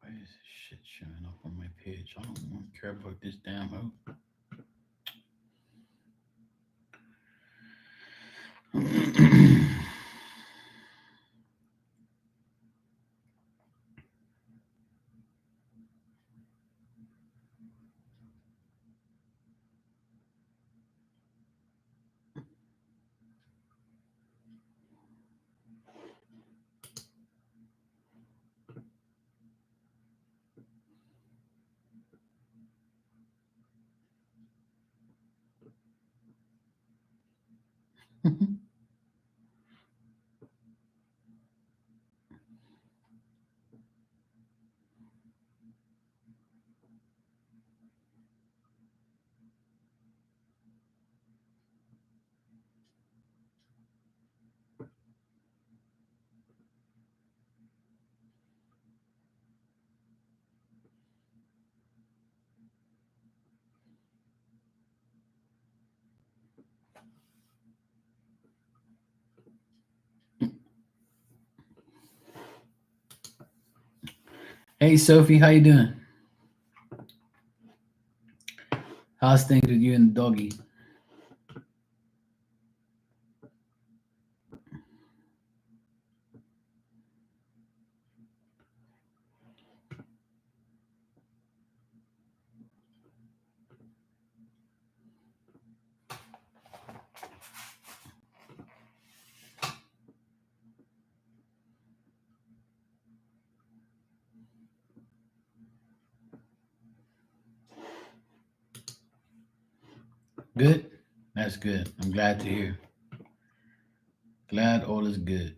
Why is this shit showing up on my page? I don't want to care about this damn hoe. Hey Sophie, how you doing? How's things with you and the doggy? Good? That's good. I'm glad to hear. Glad all is good.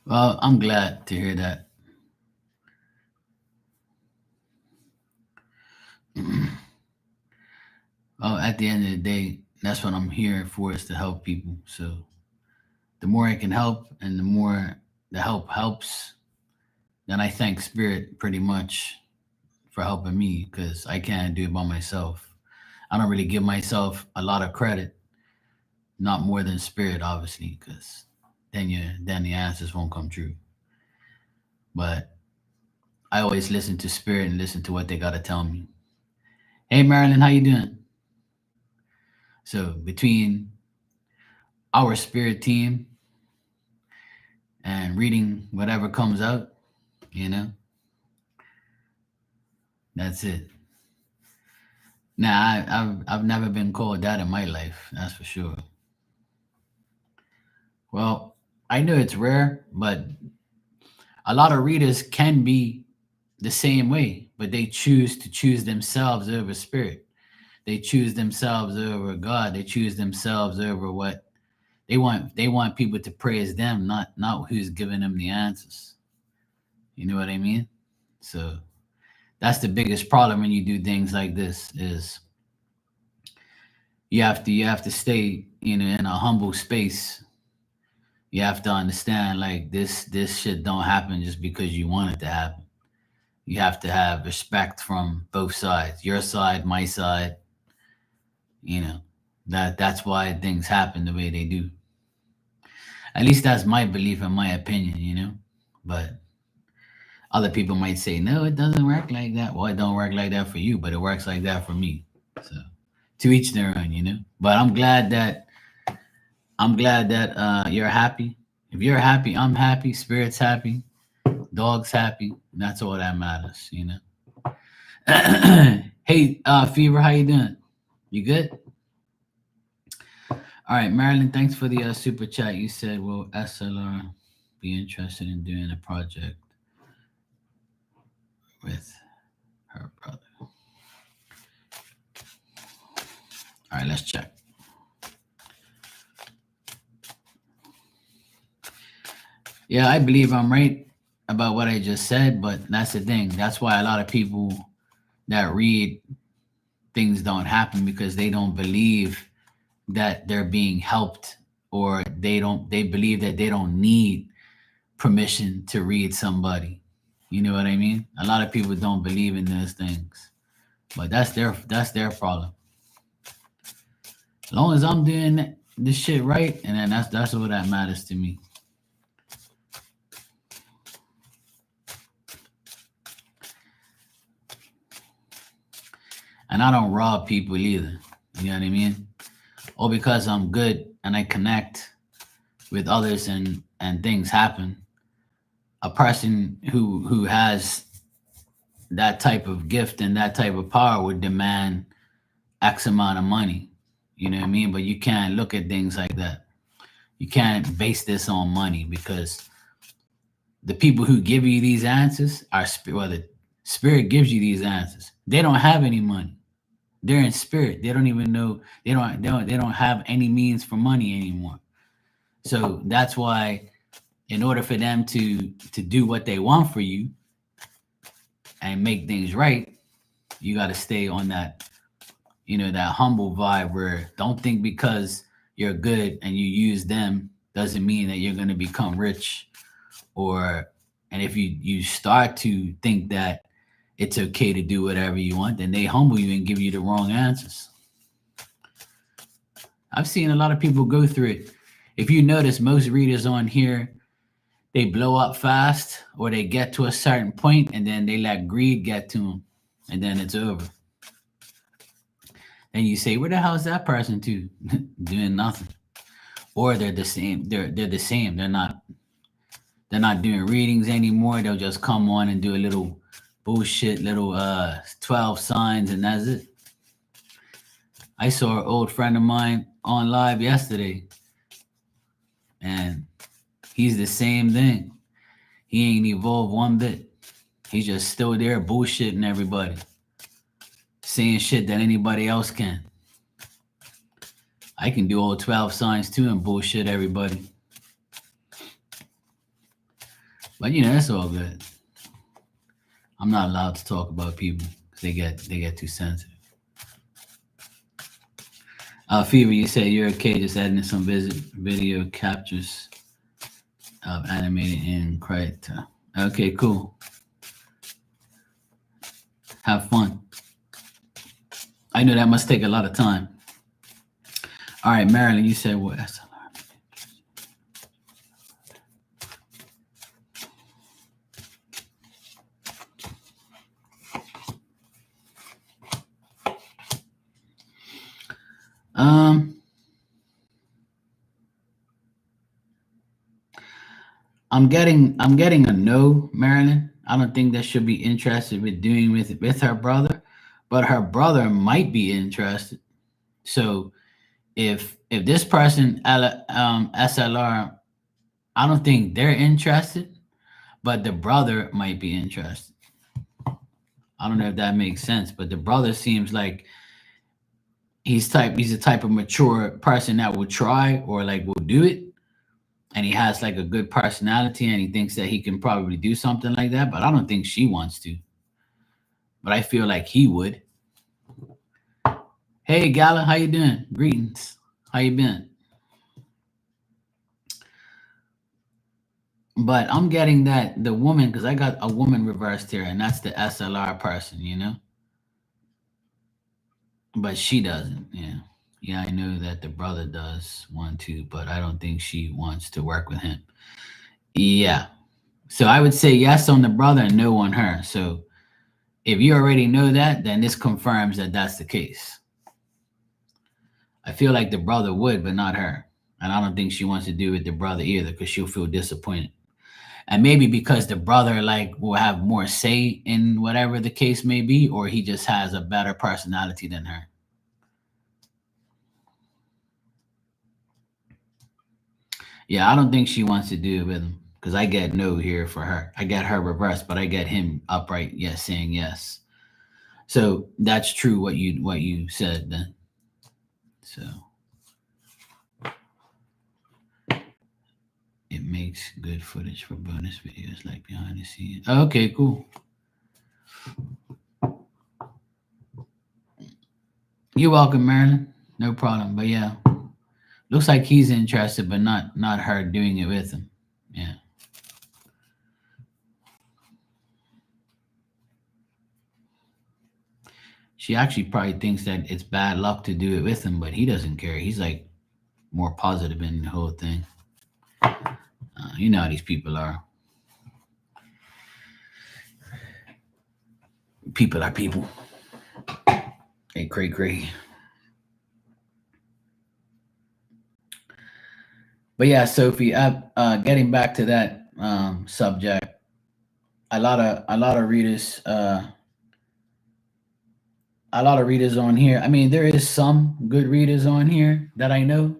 Well, I'm glad to hear that. Well, at the end of the day, that's what I'm here for is to help people. So the more I can help and the more the help helps, then I thank Spirit pretty much for helping me because I can't do it by myself. I don't really give myself a lot of credit, not more than Spirit, obviously, because then the answers won't come true. But I always listen to Spirit and listen to what they gotta tell me. Hey Marilyn, how you doing? So between our Spirit team and reading whatever comes out, you know, that's it. Now I've never been called that in my life, that's for sure. Well, I know it's rare, but a lot of readers can be the same way, but they choose to choose themselves over Spirit. They choose themselves over God. They choose themselves over what they want. They want people to praise them, not who's giving them the answers. You know what I mean? So that's the biggest problem when you do things like this is you have to stay in a humble space. You have to understand like this shit don't happen just because you want it to happen. You have to have respect from both sides, your side, my side. You know that's why things happen the way they do. At least that's my belief and my opinion. But other people might say no, it doesn't work like that. Well, it don't work like that for you, but it works like that for me. So to each their own. But I'm glad that you're happy. If you're happy, I'm happy. Spirit's happy. Dog's happy. That's all that matters. Hey, Fever, how you doing? You good? All right, Marilyn. Thanks for the super chat. You said, "Will SLR be interested in doing a project with her brother?" All right, let's check. Yeah, I believe I'm right about what I just said, but that's the thing. That's why a lot of people that read things don't happen because they don't believe that they're being helped, or they believe that they don't need permission to read somebody. You know what I mean? A lot of people don't believe in those things, but that's their problem. As long as I'm doing this shit right, and then that's what that matters to me. And I don't rob people either. You know what I mean? Or because I'm good and I connect with others and things happen. A person who has that type of gift and that type of power would demand X amount of money. You know what I mean? But you can't look at things like that. You can't base this on money, because the people who give you these answers are spirit. Well, the spirit gives you these answers. They don't have any money. They're in spirit. They don't even know. They don't have any means for money anymore. So that's why, in order for them to do what they want for you and make things right, you got to stay on that, that humble vibe, where don't think because you're good and you use them doesn't mean that you're going to become rich. Or, and if you start to think that it's okay to do whatever you want, then they humble you and give you the wrong answers. I've seen a lot of people go through it. If you notice, most readers on here, they blow up fast, or they get to a certain point and then they let greed get to them, and then it's over. And you say, where the hell is that person to? Doing nothing. Or they're the same. They're the same. They're not doing readings anymore. They'll just come on and do a little bullshit, little 12 signs, and that's it. I saw an old friend of mine on live yesterday, and he's the same thing. He ain't evolved one bit. He's just still there bullshitting everybody, saying shit that anybody else can. I can do all 12 signs too and bullshit everybody. But that's all good. I'm not allowed to talk about people because they get too sensitive. Fever, you say you're okay just adding some video captures of animated in Krita. Okay, cool. Have fun. I know that must take a lot of time. All right, Marilyn, you said what? I'm getting a no, Marilyn. I don't think that she'll be interested with doing with her brother, but her brother might be interested. So if this person SLR, I don't think they're interested, but the brother might be interested. I don't know if that makes sense, but the brother seems like he's the type of mature person that will try, or like will do it, and he has like a good personality, and he thinks that he can probably do something like that, but I don't think she wants to. But I feel like he would. Hey Gala, how you doing? Greetings. How you been? But I'm getting that the woman, because I got a woman reversed here, and that's the SLR person. But she doesn't. Yeah. Yeah, I know that the brother does want to, but I don't think she wants to work with him. Yeah. So I would say yes on the brother and no on her. So if you already know that, then this confirms that that's the case. I feel like the brother would, but not her. And I don't think she wants to do with the brother either, because she'll feel disappointed. And maybe because the brother like will have more say in whatever the case may be, or he just has a better personality than her. Yeah, I don't think she wants to do it with him, because I get no here for her. I get her reversed, but I get him upright, yes, saying yes. So that's true what you said then. So it makes good footage for bonus videos like behind the scenes. Okay, cool. You're welcome, Marilyn. No problem. But yeah, looks like he's interested, but not her doing it with him. Yeah. She actually probably thinks that it's bad luck to do it with him, but he doesn't care. He's like more positive in the whole thing. You know how these people are. People are people. Hey, cray. But yeah, Sophie, getting back to that subject, a lot of readers, a lot of readers on here. I mean, there is some good readers on here that I know.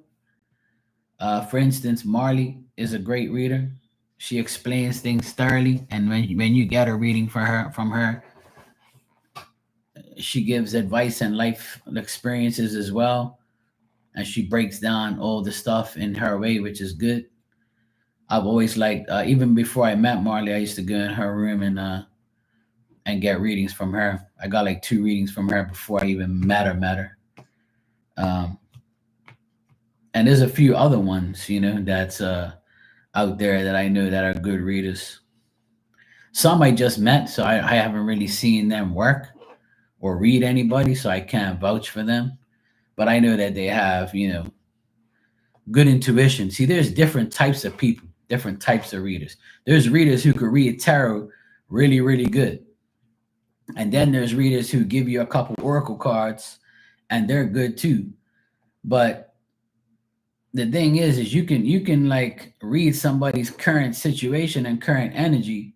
For instance, Marley is a great reader. She explains things thoroughly, and when you get a reading for her from her, she gives advice and life experiences as well, and she breaks down all the stuff in her way, which is good. I've always liked, even before I met Marley, I used to go in her room and get readings from her. I got like 2 readings from her before I even met her. Um, and there's a few other ones, that's out there that I know that are good readers. Some I just met, so I haven't really seen them work or read anybody, so I can't vouch for them. But I know that they have, good intuition. See, there's different types of people, different types of readers. There's readers who could read tarot really, really good. And then there's readers who give you a couple oracle cards and they're good too. But the thing is you can like read somebody's current situation and current energy,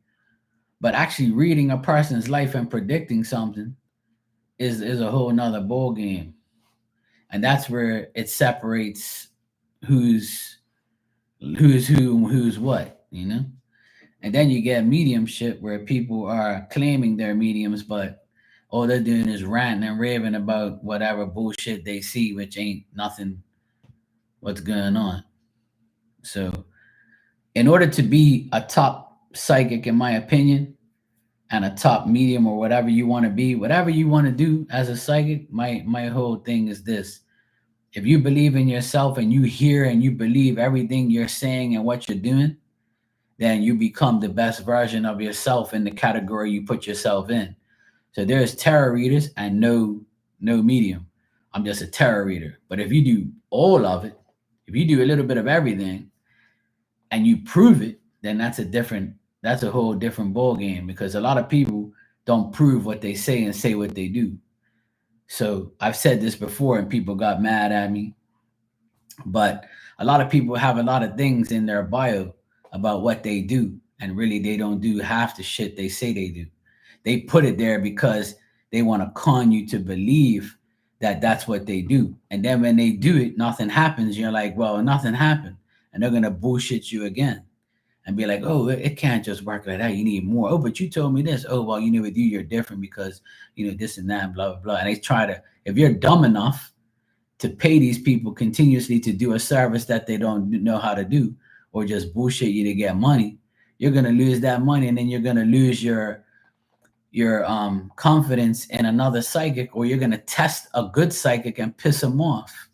but actually reading a person's life and predicting something is a whole nother ball game. And that's where it separates who's who's what, And then you get mediumship where people are claiming they're mediums, but all they're doing is ranting and raving about whatever bullshit they see, which ain't nothing what's going on. So, in order to be a top psychic, in my opinion, and a top medium or whatever you want to be, whatever you want to do as a psychic, my whole thing is this: if you believe in yourself and you hear and you believe everything you're saying and what you're doing, then you become the best version of yourself in the category you put yourself in. So there's tarot readers and no medium. I'm just a tarot reader. But if you do all of it, if you do a little bit of everything and you prove it, then that's a whole different ball game, because a lot of people don't prove what they say and say what they do. So I've said this before and people got mad at me, but a lot of people have a lot of things in their bio about what they do, and really they don't do half the shit they say they do. They put it there because they want to con you to believe that that's what they do. And then when they do it, nothing happens. You're like, well, nothing happened. And they're going to bullshit you again and be like, oh, it can't just work like that. You need more. Oh, but you told me this. Oh, well, with you, you're different because, this and that, blah, blah, blah. And they try to, if you're dumb enough to pay these people continuously to do a service that they don't know how to do, or just bullshit you to get money, you're going to lose that money. And then you're going to lose your confidence in another psychic, or you're going to test a good psychic and piss them off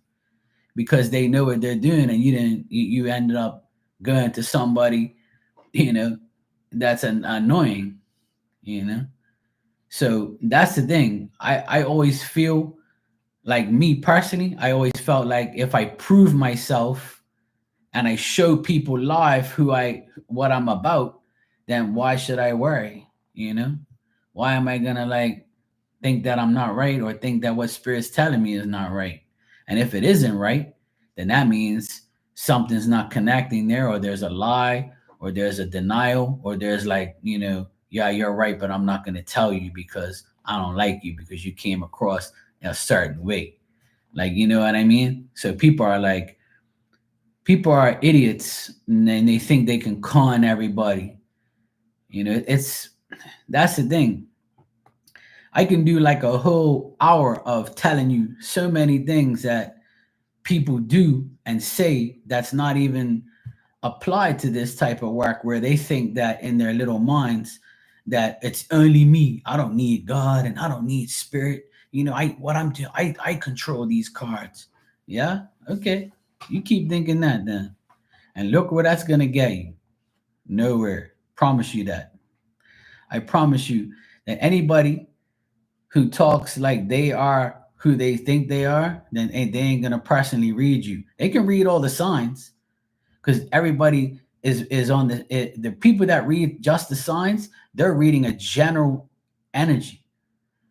because they know what they're doing, and you ended up going to somebody that's annoying. So that's the thing. I always feel like, me personally, I always felt like if I prove myself and I show people live what I'm about, then why should I worry? Why am I gonna like think that I'm not right, or think that what spirit's telling me is not right? And if it isn't right, then that means something's not connecting there, or there's a lie, or there's a denial, or there's like, yeah, you're right, but I'm not gonna tell you because I don't like you because you came across a certain way. Like, you know what I mean? So people are idiots, and then they think they can con everybody. It's that's the thing. I can do like a whole hour of telling you so many things that people do and say that's not even applied to this type of work, where they think that in their little minds that it's only me. I don't need God and I don't need spirit. You know, what I'm doing, I control these cards. Yeah, okay. You keep thinking that then, and look where that's gonna get you. Nowhere. Promise you that. I promise you that anybody who talks like they are who they think they are, then they ain't gonna personally read you. They can read all the signs because everybody is on the people that read just the signs. They're reading a general energy.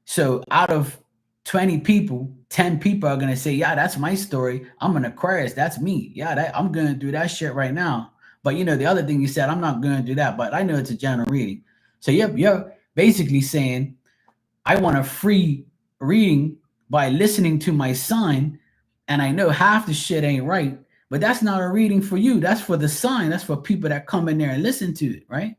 So out of 20 people, 10 people are gonna say, "Yeah, that's my story. I'm an Aquarius. That's me. Yeah, I'm going through that shit right now." But you know, the other thing you said, I'm not going through that, but I know it's a general reading. So you're basically saying, I want a free reading by listening to my sign, and I know half the shit ain't right, but that's not a reading for you. That's for the sign. That's for people that come in there and listen to it, right?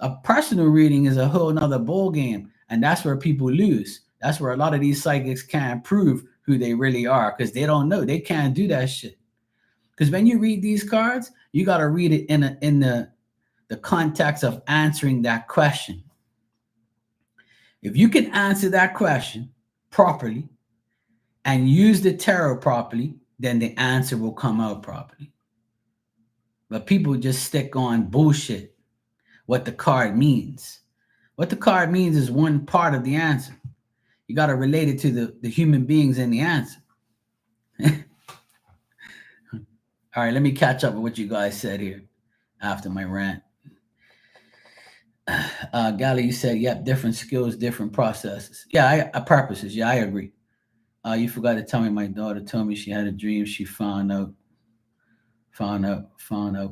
A personal reading is a whole nother ball game, and that's where people lose. That's where a lot of these psychics can't prove who they really are because they don't know. They can't do that shit. Because when you read these cards, you got to read it in the context of answering that question. If you can answer that question properly and use the tarot properly, then the answer will come out properly. But people just stick on bullshit, what the card means. What the card means is one part of the answer. You got to relate it to the human beings in the answer. All right, let me catch up with what you guys said here after my rant. Gally, you said, yep, different skills, different processes. Yeah, purposes. Yeah, I agree. You forgot to tell me my daughter told me she had a dream. She found out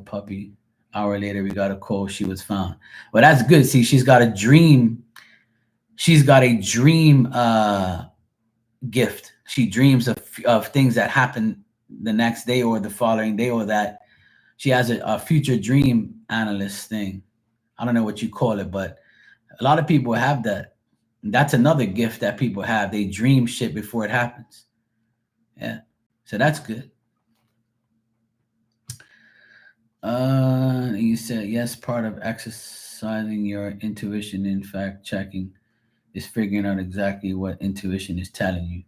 puppy. Hour later, we got a call. She was found. Well, that's good. See, she's got a dream. She's got a dream gift. She dreams of things that happen the next day or the following day, or that she has a future dream analyst thing. I don't know what you call it, but a lot of people have that. That's another gift that people have. They dream shit before it happens. Yeah. So that's good. You said, yes, part of exercising your intuition, in fact, checking, is figuring out exactly what intuition is telling you.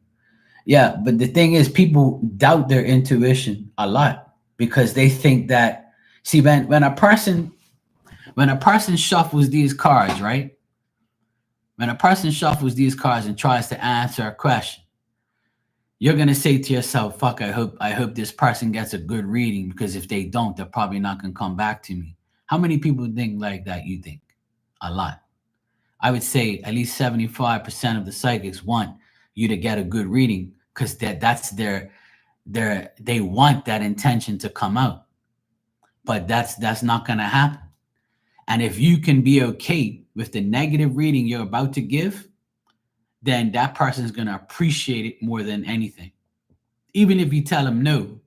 Yeah, but the thing is, people doubt their intuition a lot because they think that, see, when a person shuffles these cards, right? When a person shuffles these cards and tries to answer a question, you're gonna say to yourself, "Fuck! I hope this person gets a good reading because if they don't, they're probably not gonna come back to me." How many people think like that? You think a lot. I would say at least 75% of the psychics want you to get a good reading because that's their they want that intention to come out, but that's not gonna happen. And if you can be okay with the negative reading you're about to give, then that person is going to appreciate it more than anything. Even if you tell them no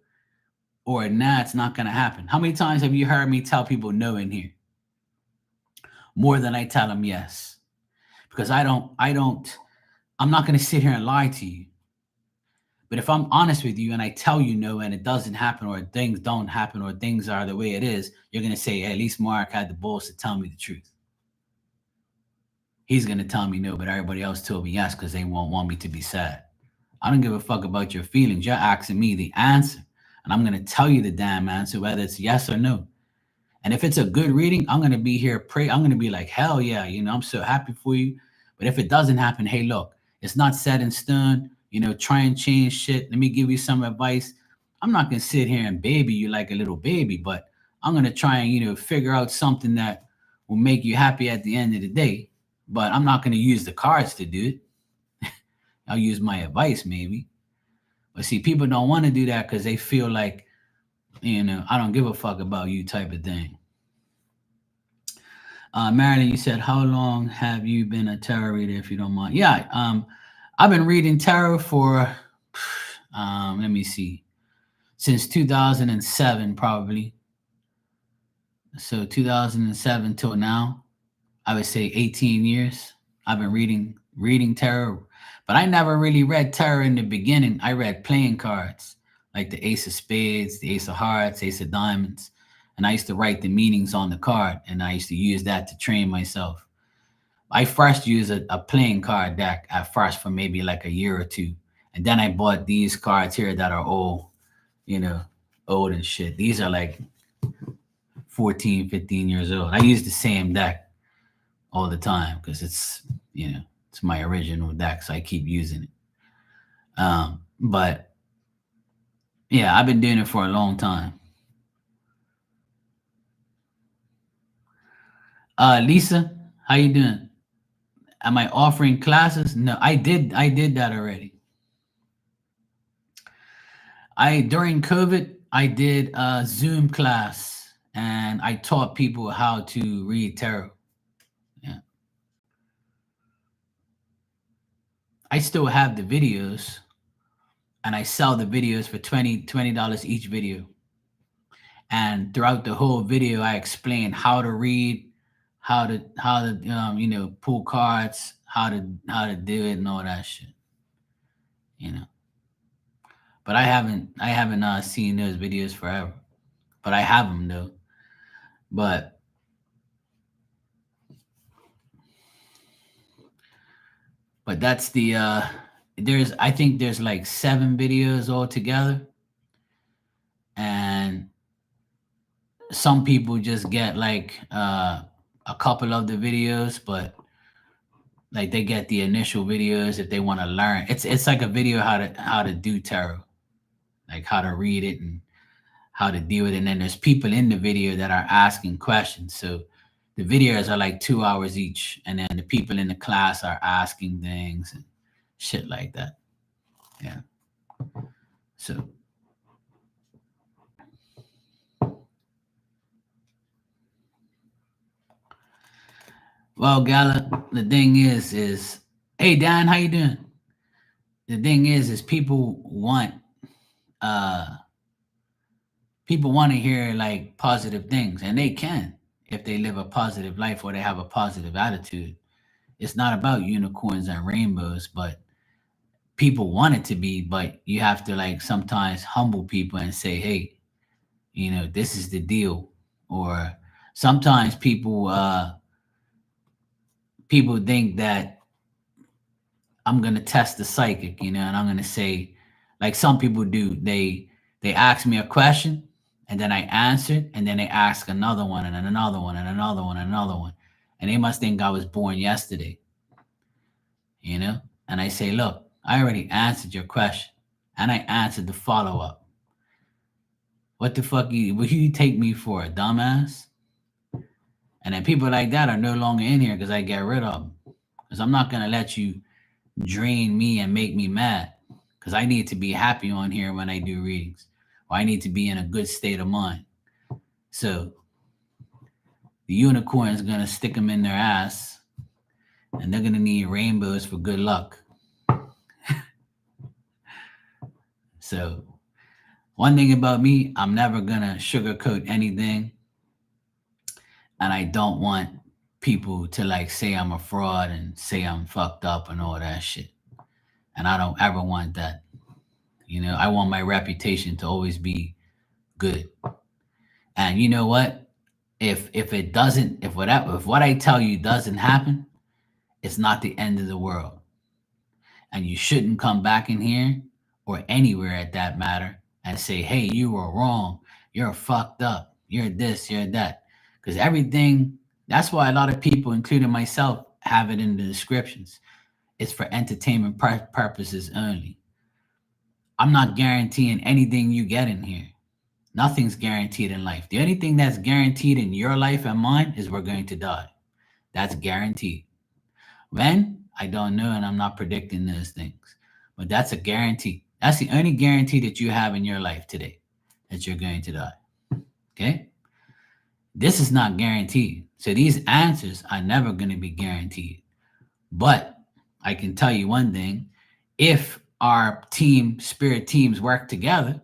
or nah, it's not going to happen. How many times have you heard me tell people no in here? More than I tell them yes. Because I'm not going to sit here and lie to you. But if I'm honest with you and I tell you no and it doesn't happen or things don't happen or things are the way it is, you're going to say, at least Mark had the balls to tell me the truth. He's going to tell me no, but everybody else told me yes because they won't want me to be sad. I don't give a fuck about your feelings. You're asking me the answer, and I'm going to tell you the damn answer, whether it's yes or no. And if it's a good reading, I'm going to be here, pray. I'm going to be like, hell yeah, I'm so happy for you. But if it doesn't happen, hey, look, it's not set in stone. Try and change shit. Let me give you some advice. I'm not going to sit here and baby you like a little baby, but I'm going to try and, figure out something that will make you happy at the end of the day. But I'm not going to use the cards to do it. I'll use my advice maybe. But see, people don't want to do that because they feel like, I don't give a fuck about you type of thing. Marilyn, you said, how long have you been a tarot reader, if you don't mind? Yeah, I've been reading tarot for, let me see, since 2007 probably. So 2007 till now, I would say 18 years. I've been reading tarot, but I never really read tarot in the beginning. I read playing cards, like the Ace of Spades, the Ace of Hearts, Ace of Diamonds, and I used to write the meanings on the card, and I used to use that to train myself. I first used a playing card deck at first for maybe like a year or two. And then I bought these cards here that are old, you know, old and shit. These are like 14, 15 years old. I use the same deck all the time because it's, it's my original deck. So I keep using it. But yeah, I've been doing it for a long time. Lisa, how you doing? Am I offering classes? No, I did that already. During COVID, I did a Zoom class and I taught people how to read tarot. Yeah. I still have the videos and I sell the videos for $20 each video. And throughout the whole video, I explain how to read, how to pull cards, how to do it and all that shit. You know. But I haven't seen those videos forever. But I have them though. But that's I think there's like 7 videos altogether. And some people just get like a couple of the videos, but like they get the initial videos if they want to learn. It's like a video how to do tarot, like how to read it and how to deal with it. And then there's people in the video that are asking questions. So the videos are like 2 hours each, and then the people in the class are asking things and shit like that. Yeah. So well, Gala, the thing is hey Dan, how you doing? The thing is uh people want to hear like positive things, and they can if they live a positive life or they have a positive attitude. It's not about unicorns and rainbows, but people want it to be. But you have to like sometimes humble people and say, hey, this is the deal. Or sometimes people think that I'm gonna test the psychic, and I'm gonna say, like some people do, they ask me a question and then I answer it, and then they ask another one and then another one and another one and another one. And they must think I was born yesterday, And I say, look, I already answered your question and I answered the follow-up. What the fuck will you take me for, a dumbass? And then people like that are no longer in here because I get rid of them. Because I'm not gonna let you drain me and make me mad, because I need to be happy on here when I do readings, or I need to be in a good state of mind. So the unicorn is going to stick them in their ass, and they're going to need rainbows for good luck. So one thing about me, I'm never going to sugarcoat anything, and I don't want people to like say I'm a fraud and say I'm fucked up and all that shit. And I don't ever want that. I want my reputation to always be good. And you know what? If what I tell you doesn't happen, it's not the end of the world. And you shouldn't come back in here or anywhere at that matter and say, hey, you were wrong. You're fucked up. You're this, you're that. Because that's why a lot of people, including myself, have it in the descriptions. It's for entertainment purposes only. I'm not guaranteeing anything you get in here. Nothing's guaranteed in life. The only thing that's guaranteed in your life and mine is we're going to die. That's guaranteed. When? I don't know, and I'm not predicting those things. But that's a guarantee. That's the only guarantee that you have in your life today, that you're going to die. Okay? This is not guaranteed. So these answers are never going to be guaranteed. But I can tell you one thing. If our spirit teams work together,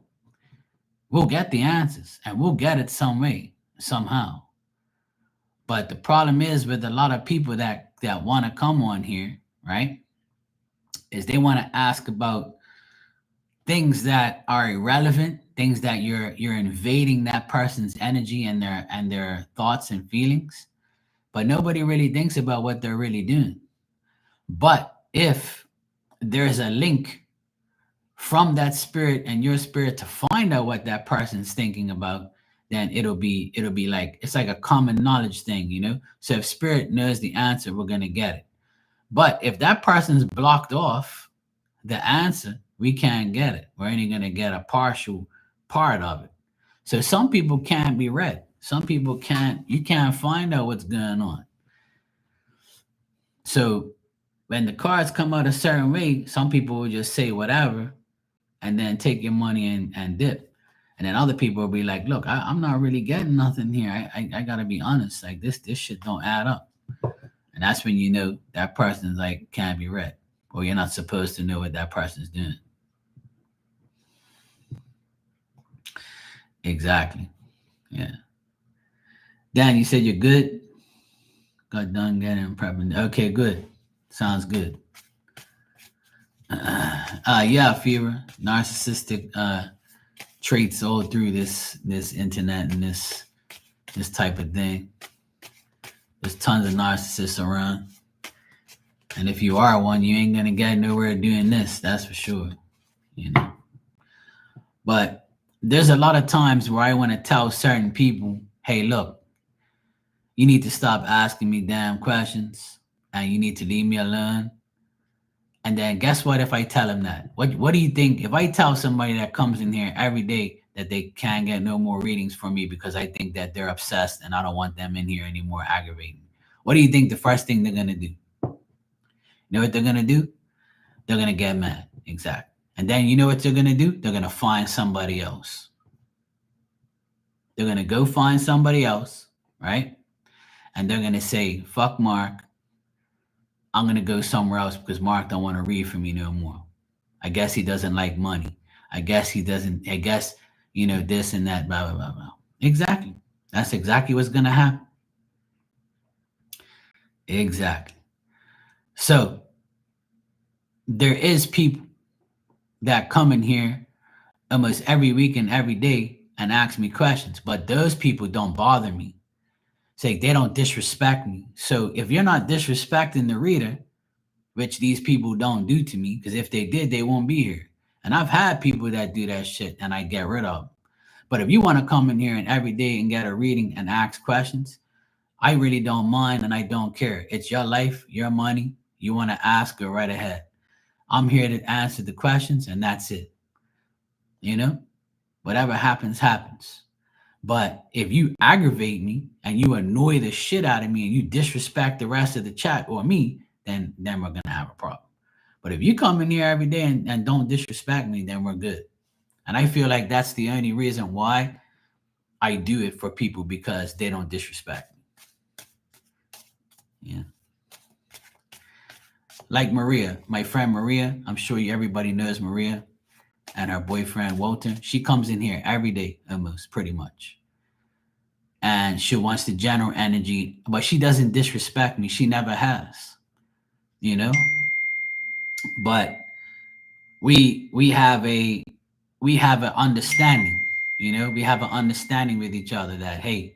we'll get the answers, and we'll get it some way, somehow. But the problem is with a lot of people that want to come on here, right, is they want to ask about things that are irrelevant, things that you're invading that person's energy and their thoughts and feelings. but nobody really thinks about what they're really doing. But if there's a link from that spirit and your spirit to find out what that person's thinking about, then it'll be like it's like a common knowledge thing, you know. So if spirit knows the answer, we're gonna get it. But if that person's blocked off the answer, we can't get it. We're only gonna get a partial part of it. So some people can't be read. Some people can't. You can't find out what's going on. So when the cards come out a certain way, some people will just say whatever and then take your money and dip. And then other people will be like, look, I'm not really getting nothing here. I gotta be honest. Like this shit don't add up. And that's when you know that person's like can't be read. Or you're not supposed to know what that person's doing. Exactly. Yeah. Dan, you said you're good. Got done getting prepping. Okay, good. Sounds good. Yeah, fever, narcissistic traits all through this internet and this type of thing. There's tons of narcissists around, and if you are one, you ain't gonna get nowhere doing this. That's for sure. You know. But there's a lot of times where I want to tell certain people, "Hey, look, you need to stop asking me damn questions, and you need to leave me alone." And then guess what? If I tell them that, what do you think? If I tell somebody that comes in here every day that they can't get no more readings from me because I think that they're obsessed and I don't want them in here anymore aggravating, what do you think the first thing they're gonna do? You know what they're gonna do? They're gonna get mad. Exactly. And then you know what they're gonna do? They're gonna find somebody else. They're gonna go find somebody else, right? And they're gonna say, "Fuck Mark. I'm gonna go somewhere else because Mark don't want to read for me no more. I guess he doesn't like money. I guess he doesn't. I guess this and that. Blah blah blah blah." Exactly. That's exactly what's gonna happen. Exactly. So there is people that come in here almost every week and every day and ask me questions, but those people don't bother me. Say they don't disrespect me. So if you're not disrespecting the reader, which these people don't do to me, because if they did, they won't be here. And I've had people that do that shit and I get rid of them. But if you want to come in here and every day and get a reading and ask questions, I really don't mind and I don't care. It's your life, your money. You want to ask, go right ahead. I'm here to answer the questions and that's it. You know, whatever happens, happens. But if you aggravate me and you annoy the shit out of me and you disrespect the rest of the chat or me, then we're gonna have a problem. But if you come in here every day and don't disrespect me, then we're good. And I feel like that's the only reason why I do it for people because they don't disrespect me. Yeah. Like Maria, my friend Maria, I'm sure everybody knows Maria and her boyfriend Walter. She comes in here every day, almost pretty much. And she wants the general energy, but she doesn't disrespect me. She never has, you know. But we have an understanding, you know. We have an understanding with each other that hey,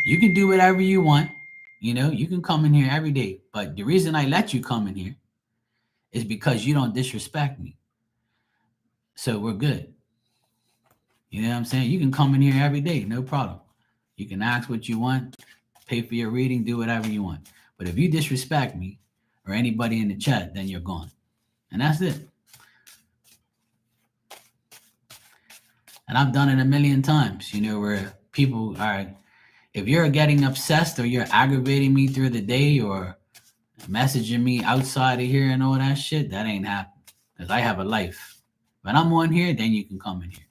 you can do whatever you want, you know. You can come in here every day, but the reason I let you come in here is because you don't disrespect me. So we're good. You know what I'm saying? You can come in here every day, no problem. You can ask what you want, pay for your reading, do whatever you want. But if you disrespect me or anybody in the chat, then you're gone. And that's it. And I've done it a million times, you know, where people are, if you're getting obsessed or you're aggravating me through the day or messaging me outside of here and all that shit, that ain't happening. Because I have a life. When I'm on here, then you can come in here.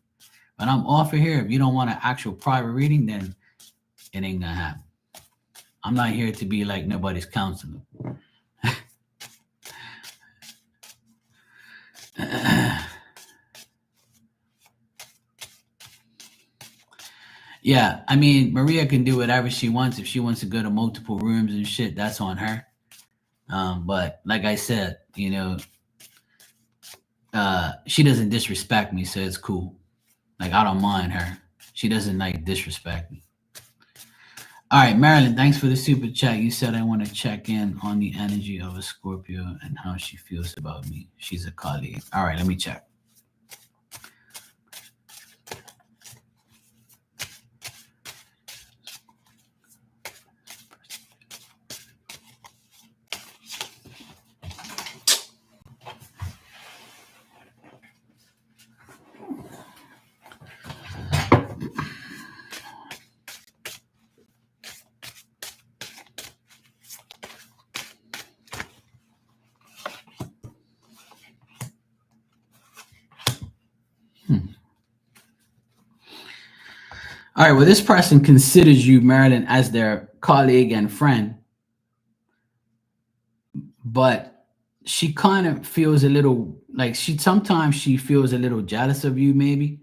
When I'm off of here, if you don't want an actual private reading, then it ain't gonna happen. I'm not here to be like nobody's counselor. Yeah, I mean, Maria can do whatever she wants. If she wants to go to multiple rooms and shit, that's on her. But like I said, you know, she doesn't disrespect me, so it's cool. Like I don't mind her. She doesn't like disrespect me. All right, Marilyn, thanks for the super chat. You said I want to check in on the energy of a Scorpio and how she feels about me. She's a colleague. All right, let me check. All right, well, this person considers you, Marilyn, as their colleague and friend, but she kind of feels a little like sometimes she feels a little jealous of you, maybe.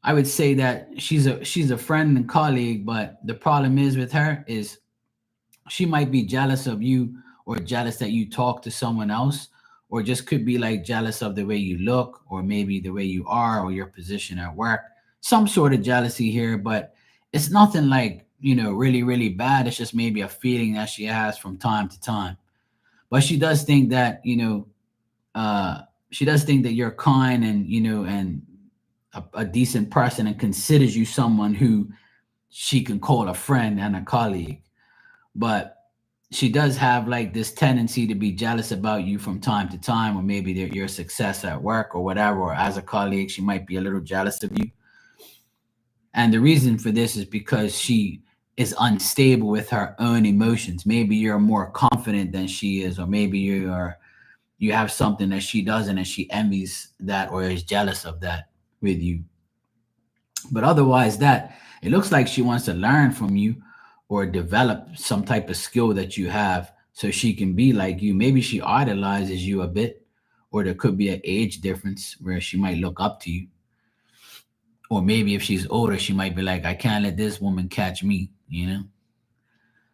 I would say that she's a friend and colleague, but the problem is with her is she might be jealous of you or jealous that you talk to someone else or just could be like jealous of the way you look or maybe the way you are or your position at work, some sort of jealousy here, but it's nothing like really really bad. It's just maybe a feeling that she has from time to time, but she does think that uh she does think that you're kind and and a decent person and considers you someone who she can call a friend and a colleague, but she does have like this tendency to be jealous about you from time to time, or maybe your success at work or whatever, or as a colleague, she might be a little jealous of you. And the reason for this is because she is unstable with her own emotions. Maybe you're more confident than she is, or maybe you have something that she doesn't and she envies that or is jealous of that with you. But otherwise, that it looks like she wants to learn from you or develop some type of skill that you have so she can be like you. Maybe she idolizes you a bit, or there could be an age difference where she might look up to you. Or maybe if she's older, she might be like, I can't let this woman catch me.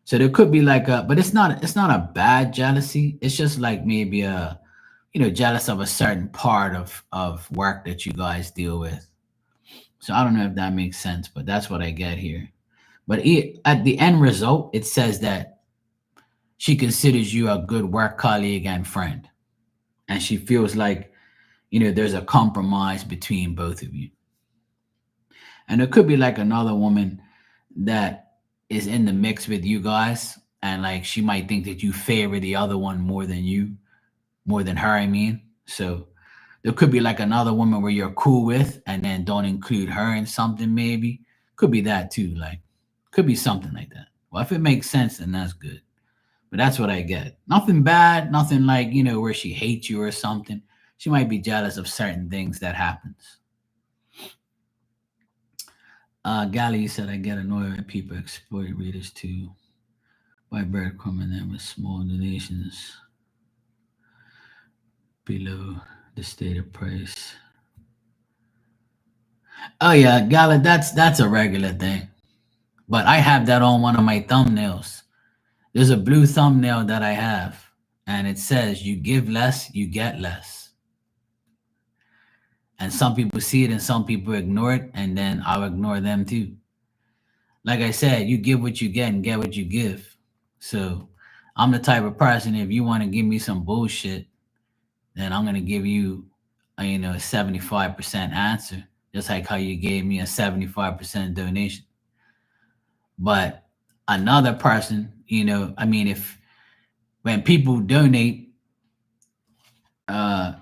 So there could be like but it's not a bad jealousy. It's just like maybe jealous of a certain part of work that you guys deal with. So I don't know if that makes sense, but that's what I get here. But at the end result, it says that she considers you a good work colleague and friend. And she feels like, there's a compromise between both of you. And it could be like another woman that is in the mix with you guys. And like she might think that you favor the other one more than her, I mean. So there could be like another woman where you're cool with and then don't include her in something, maybe. Could be that too. Like, could be something like that. Well, if it makes sense, then that's good. But that's what I get. Nothing bad, nothing like, where she hates you or something. She might be jealous of certain things that happens. Gally said, I get annoyed when people exploit readers too. By breadcrumb and then with small donations below the stated price. Oh yeah, Gala, that's a regular thing. But I have that on one of my thumbnails. There's a blue thumbnail that I have, and it says, you give less, you get less. And some people see it and some people ignore it, and then I'll ignore them too. Like I said, you give what you get and get what you give. So I'm the type of person, if you want to give me some bullshit, then I'm going to give you, a 75% answer, just like how you gave me a 75% donation. But another person, I mean, if when people donate, uh,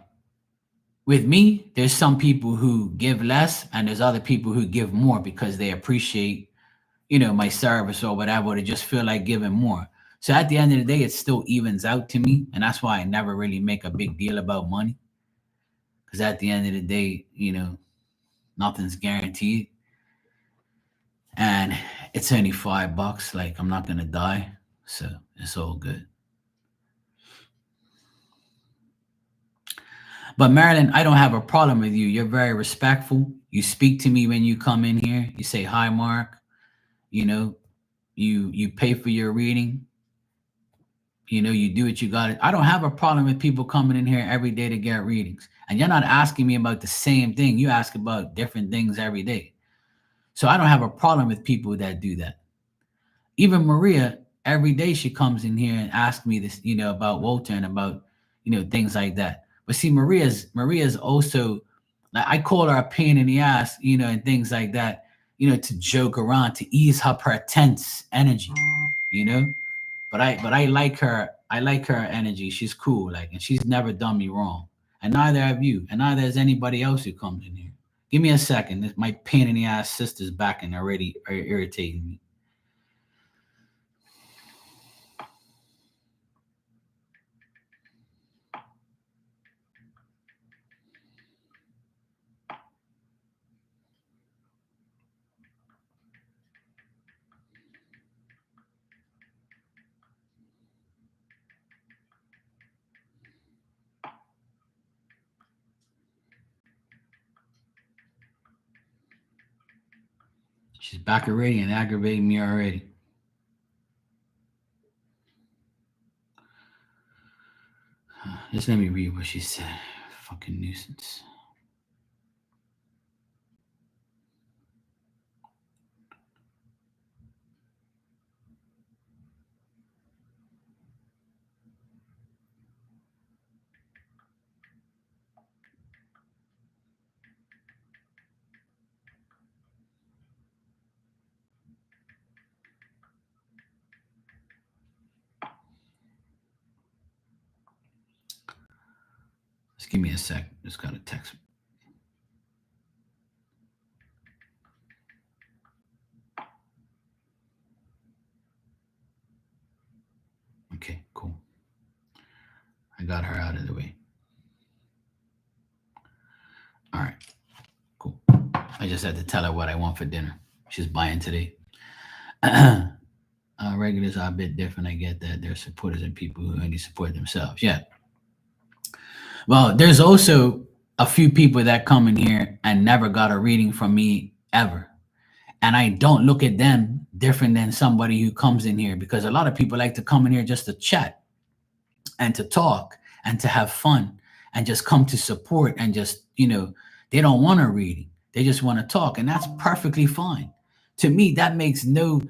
with me, there's some people who give less, and there's other people who give more because they appreciate, my service or whatever, or they just feel like giving more. So at the end of the day, it still evens out to me, and that's why I never really make a big deal about money. Because at the end of the day, nothing's guaranteed, and it's only $5. Like I'm not gonna die, so it's all good. But Marilyn, I don't have a problem with you. You're very respectful. You speak to me when you come in here. You say hi, Mark. You know, you pay for your reading. You do what you got. I don't have a problem with people coming in here every day to get readings. And you're not asking me about the same thing. You ask about different things every day. So I don't have a problem with people that do that. Even Maria, every day she comes in here and asks me this, about Walter and about, things like that. But see, Maria's also, like, I call her a pain in the ass, and things like that, to joke around, to ease up her tense energy, you know. But I like her. I like her energy. She's cool, like, and she's never done me wrong. And neither have you, and neither has anybody else who comes in here. Give me a second. My pain in the ass sister's back and already are irritating me. She's back already and aggravating me already. Just let me read what she said. Fucking nuisance. Just give me a sec. Just got a text. Okay, cool. I got her out of the way. All right, cool. I just had to tell her what I want for dinner. She's buying today. Regulars are a bit different. I get that. They're supporters and people who only support themselves. Yeah. Well, there's also a few people that come in here and never got a reading from me ever. And I don't look at them different than somebody who comes in here, because a lot of people like to come in here just to chat and to talk and to have fun and just come to support and just, they don't want a reading. They just want to talk, and that's perfectly fine. To me, that makes no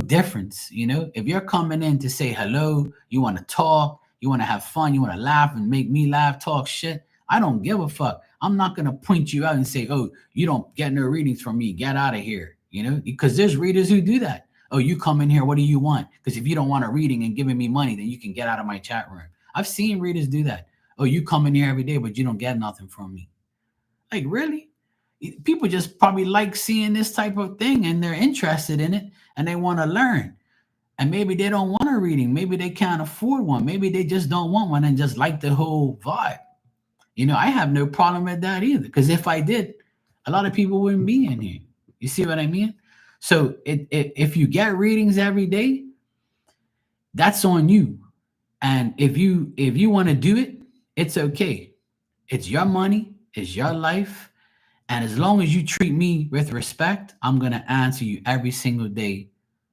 difference. If you're coming in to say hello, you want to talk, you want to have fun, you want to laugh and make me laugh, talk shit, I don't give a fuck. I'm not going to point you out and say, oh, you don't get no readings from me, get out of here, because there's readers who do that. Oh, you come in here, what do you want? Because if you don't want a reading and giving me money, then you can get out of my chat room. I've seen readers do that. Oh, you come in here every day, but you don't get nothing from me. Like, really? People just probably like seeing this type of thing and they're interested in it and they want to learn. And maybe they don't want a reading. Maybe they can't afford one. Maybe they just don't want one and just like the whole vibe. I have no problem with that either. Because if I did, a lot of people wouldn't be in here. You see what I mean? So if you get readings every day, that's on you. And if you want to do it, it's okay. It's your money, it's your life. And as long as you treat me with respect, I'm going to answer you every single day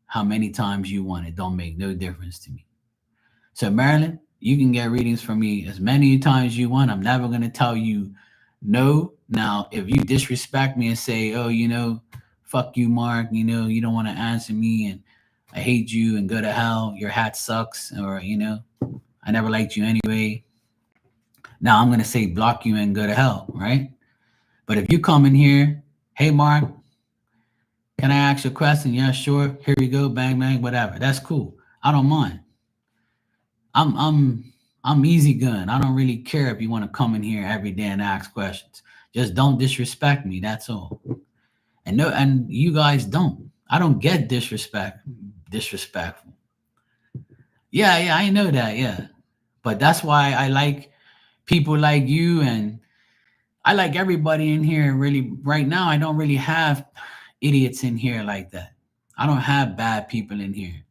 how many times you want. It don't make no difference to me. So, Marilyn, you can get readings from me as many times you want. I'm never going to tell you no. Now, if you disrespect me and say, oh, fuck you, Mark, you don't want to answer me and I hate you and go to hell, your hat sucks, or, I never liked you anyway. Now I'm going to say block you and go to hell, right? But if you come in here, hey, Mark, can I ask you a question? Yeah, sure. Here we go. Bang, bang, whatever. That's cool. I don't mind. I'm easy gun. I don't really care if you want to come in here every day and ask questions. Just don't disrespect me. That's all. And you guys don't. I don't get disrespectful. Yeah, I know that. Yeah, but that's why I like people like you, and I like everybody in here. Really, right now, I don't really have idiots in here like that. I don't have bad people in here.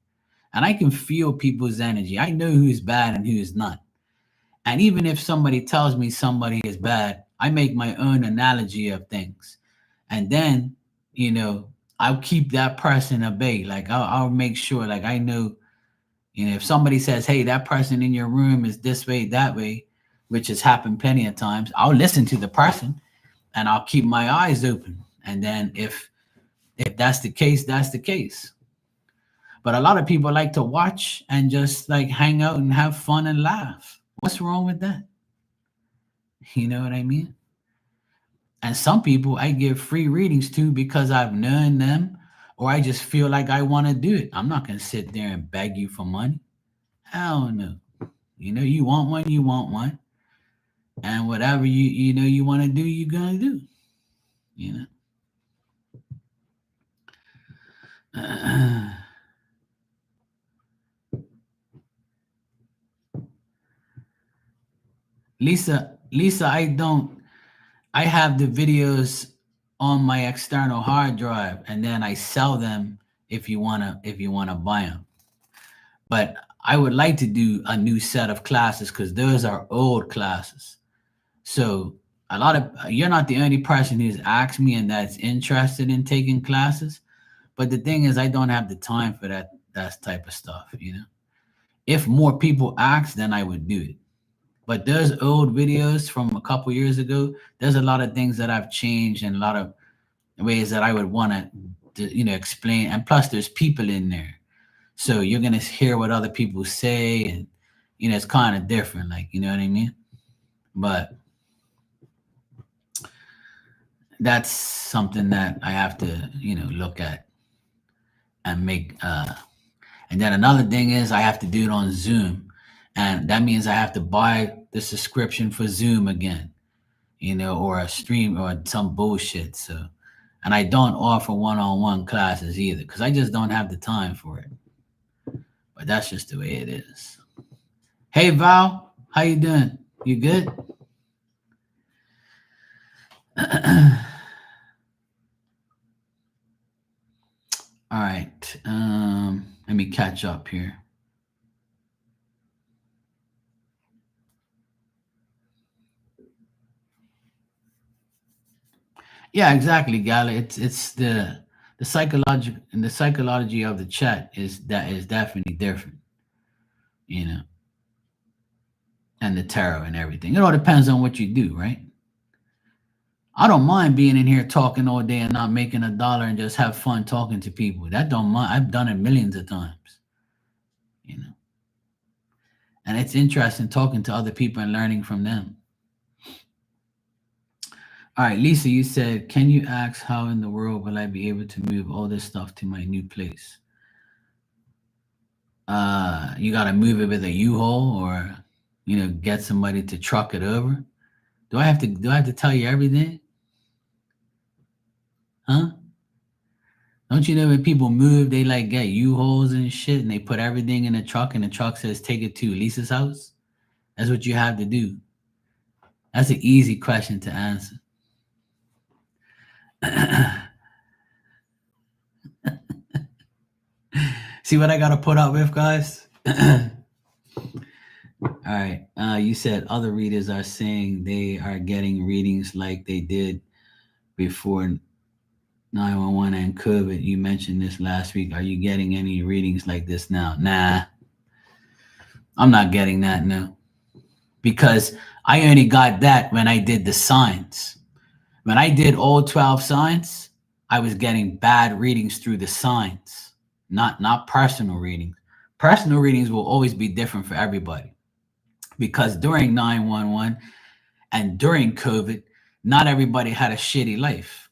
And I can feel people's energy. I know who's bad and who's not. And even if somebody tells me somebody is bad, I make my own analogy of things. And then, I'll keep that person at bay. Like, I'll make sure, like, I know, if somebody says, hey, that person in your room is this way, that way, which has happened plenty of times, I'll listen to the person and I'll keep my eyes open. And then if that's the case, that's the case. But a lot of people like to watch and just like hang out and have fun and laugh. What's wrong with that? You know what I mean? And some people I give free readings to because I've known them or I just feel like I want to do it. I'm not going to sit there and beg you for money. Hell no. You know, you want one, you want one. And whatever you know you want to do, you're going to do. You know. Lisa, I have the videos on my external hard drive and then I sell them if you wanna buy them. But I would like to do a new set of classes because those are old classes. So a lot of you're not the only person who's asked me and that's interested in taking classes. But the thing is I don't have the time for that type of stuff, you know. If more people ask, then I would do it. But there's old videos from a couple years ago. There's a lot of things that I've changed and a lot of ways that I would want to, explain. And plus, there's people in there, so you're gonna hear what other people say, and it's kind of different. Like, you know what I mean? But that's something that I have to, look at and make. And then another thing is I have to do it on Zoom, and that means I have to buy the subscription for Zoom again, or a stream or some bullshit. So, and I don't offer one-on-one classes either because I just don't have the time for it. But that's just the way it is. Hey Val, how you doing? You good? All right. Let me catch up here. Yeah, exactly, Gala. It's the psychology of the chat is definitely different, you know, and the tarot and everything. It all depends on what you do, right? I don't mind being in here talking all day and not making a dollar and just have fun talking to people. That don't mind. I've done it millions of times, you know. And it's interesting talking to other people and learning from them. All right, Lisa, you said, can you ask how in the world will I be able to move all this stuff to my new place? You gotta move it with a U-Haul or get somebody to truck it over. Do I have to tell you everything? Huh? Don't you know when people move, they like get U-Hauls and shit and they put everything in a truck and the truck says take it to Lisa's house? That's what you have to do. That's an easy question to answer. See what I gotta put up with, guys? All right. You said other readers are saying they are getting readings like they did before 911 and COVID. You mentioned this last week. Are you getting any readings like this now? Nah, I'm not getting that now because I only got that when I did the signs. When I did all 12 signs, I was getting bad readings through the signs, not personal readings. Personal readings will always be different for everybody because during 911 and during COVID, not everybody had a shitty life.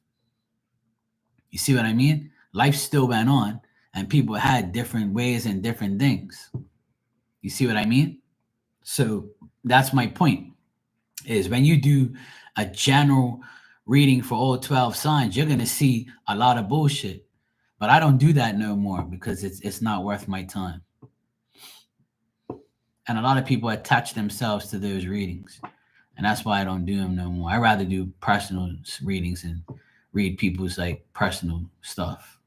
You see what I mean? Life still went on and people had different ways and different things. You see what I mean? So that's my point is when you do a general reading for all 12 signs, you're going to see a lot of bullshit. But I don't do that no more because it's not worth my time. And a lot of people attach themselves to those readings. And that's why I don't do them no more. I rather do personal readings and read people's like personal stuff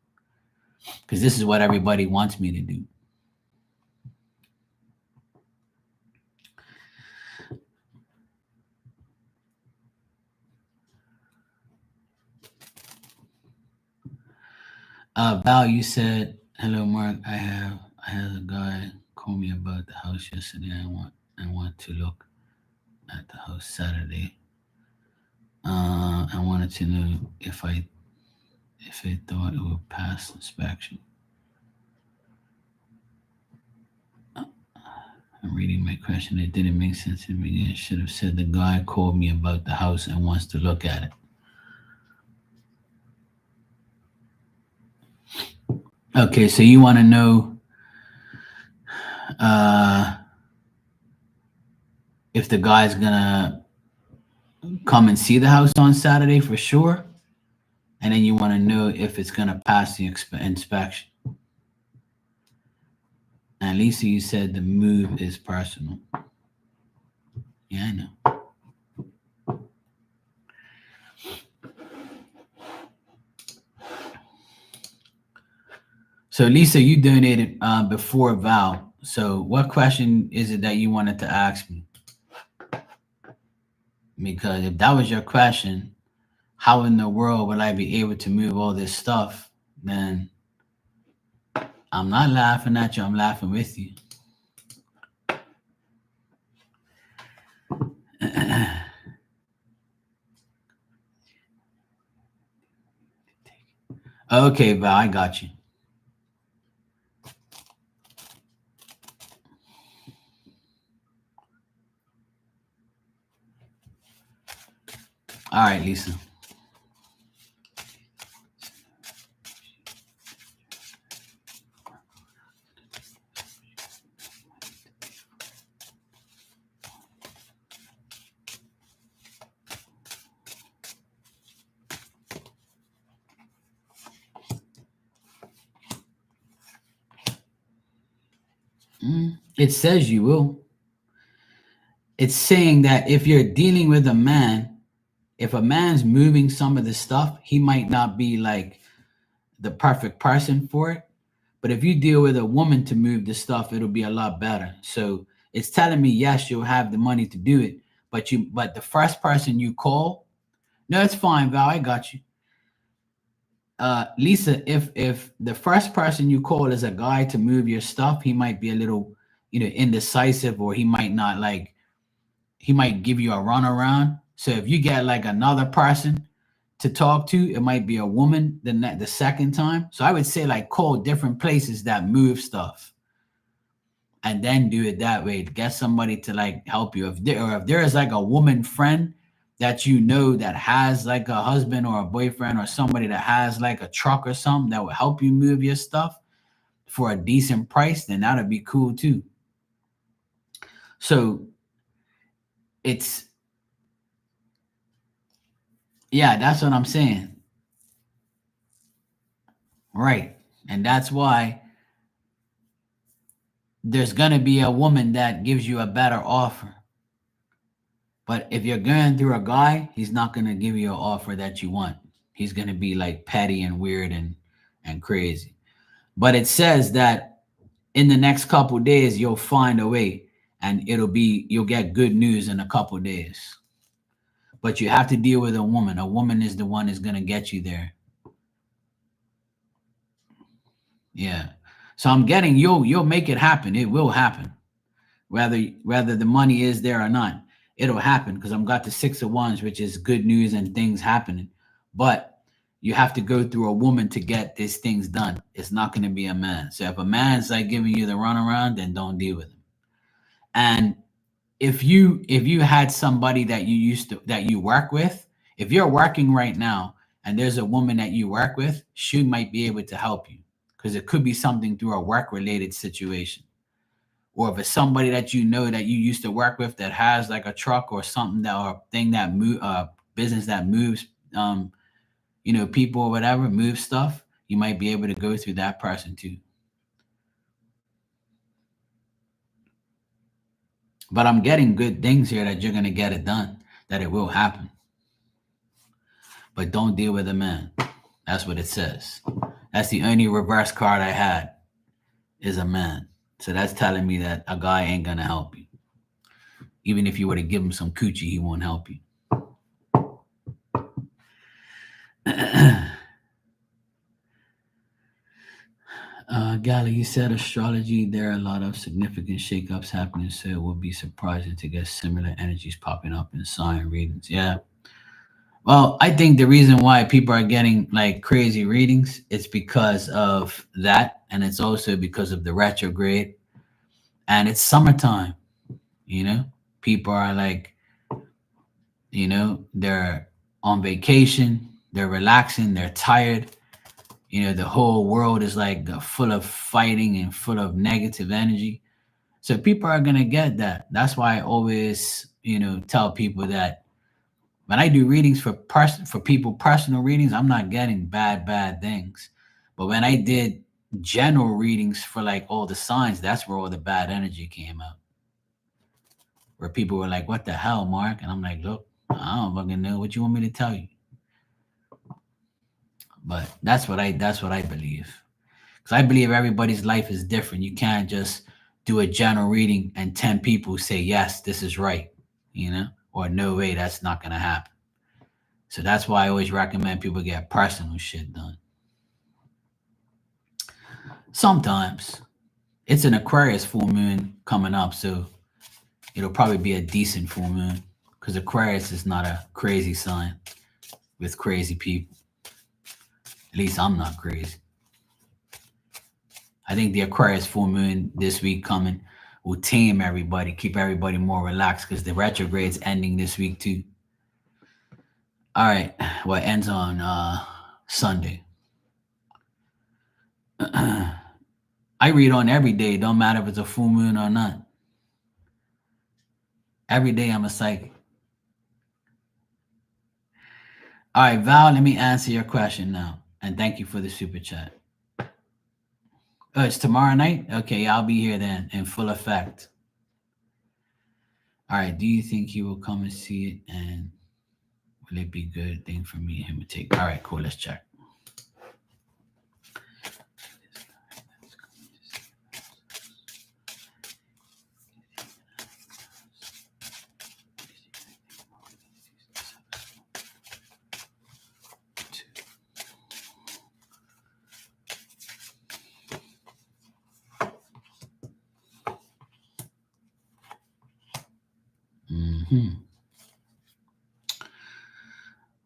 because this is what everybody wants me to do. Val, you said, "Hello, Mark. I had a guy call me about the house yesterday. I want to look at the house Saturday. I wanted to know if I thought it would pass inspection." I'm reading my question. It didn't make sense to me. I should have said the guy called me about the house and wants to look at it. Okay, so you want to know uh, if the guy's gonna come and see the house on Saturday for sure, and then you want to know if it's gonna pass the inspection. And Lisa, you said the move is personal. Yeah, I know. So Lisa, you donated before Val. So what question is it that you wanted to ask me? Because if that was your question, how in the world would I be able to move all this stuff? Then I'm not laughing at you. I'm laughing with you. Okay, Val, I got you. All right, Lisa. It says you will. It's saying that if you're dealing with a man, if a man's moving some of the stuff, he might not be like the perfect person for it. But if you deal with a woman to move the stuff, it'll be a lot better. So it's telling me, yes, you'll have the money to do it, but the first person you call, no, it's fine, Val, I got you. Lisa, if the first person you call is a guy to move your stuff, he might be a little, indecisive, or he might give you a runaround. So if you get like another person to talk to, it might be a woman the second time. So I would say like call different places that move stuff, and then do it that way to get somebody to like help you. If there is like a woman friend that you know that has like a husband or a boyfriend or somebody that has like a truck or something that will help you move your stuff for a decent price, then that'd be cool too. So it's, yeah, that's what I'm saying. Right. And that's why there's going to be a woman that gives you a better offer. But if you're going through a guy, he's not going to give you an offer that you want. He's going to be like petty and weird and crazy. But it says that in the next couple days, you'll find a way, and you'll get good news in a couple days. But you have to deal with a woman. A woman is the one that's going to get you there. Yeah. So I'm getting you'll make it happen. It will happen. Whether the money is there or not, it'll happen, because I'm got the 6 of Wands, which is good news and things happening. But you have to go through a woman to get these things done. It's not going to be a man. So if a man's like giving you the runaround, then don't deal with him. And if you had somebody that you work with, if you're working right now and there's a woman that you work with, she might be able to help you, because it could be something through a work related situation. Or if it's somebody that you know that you used to work with that has like a truck or something, that or thing that move business that moves people or whatever, move stuff, you might be able to go through that person too. But I'm getting good things here that you're going to get it done, that it will happen. But don't deal with a man. That's what it says. That's the only reverse card I had, is a man. So that's telling me that a guy ain't going to help you. Even if you were to give him some coochie, he won't help you. Gally, you said astrology, there are a lot of significant shakeups happening, so it would be surprising to get similar energies popping up in sign readings. Yeah. Well, I think the reason why people are getting like crazy readings is because of that, and it's also because of the retrograde. and it's summertime. People are like, they're on vacation, they're relaxing, they're tired. The whole world is like full of fighting and full of negative energy. So people are gonna get that. That's why I always, tell people that when I do readings for people, personal readings, I'm not getting bad things. But when I did general readings for like all the signs, that's where all the bad energy came out. Where people were like, "What the hell, Mark?" And I'm like, "Look, I don't fucking know what you want me to tell you." But that's what I believe. Because I believe everybody's life is different. You can't just do a general reading and 10 people say, yes, this is right, or no way, that's not going to happen. So that's why I always recommend people get personal shit done. Sometimes it's an Aquarius full moon coming up, so it'll probably be a decent full moon because Aquarius is not a crazy sign with crazy people. At least I'm not crazy. I think the Aquarius full moon this week coming will tame everybody, keep everybody more relaxed because the retrograde's ending this week too. All right, well, it ends on Sunday. I read on every day, don't matter if it's a full moon or not. Every day I'm a psychic. All right, Val, let me answer your question now. And thank you for the super chat. Oh, it's tomorrow night? Okay, I'll be here then in full effect. All right, do you think he will come and see it? And will it be a good thing for me and him to take? All right, cool, let's check.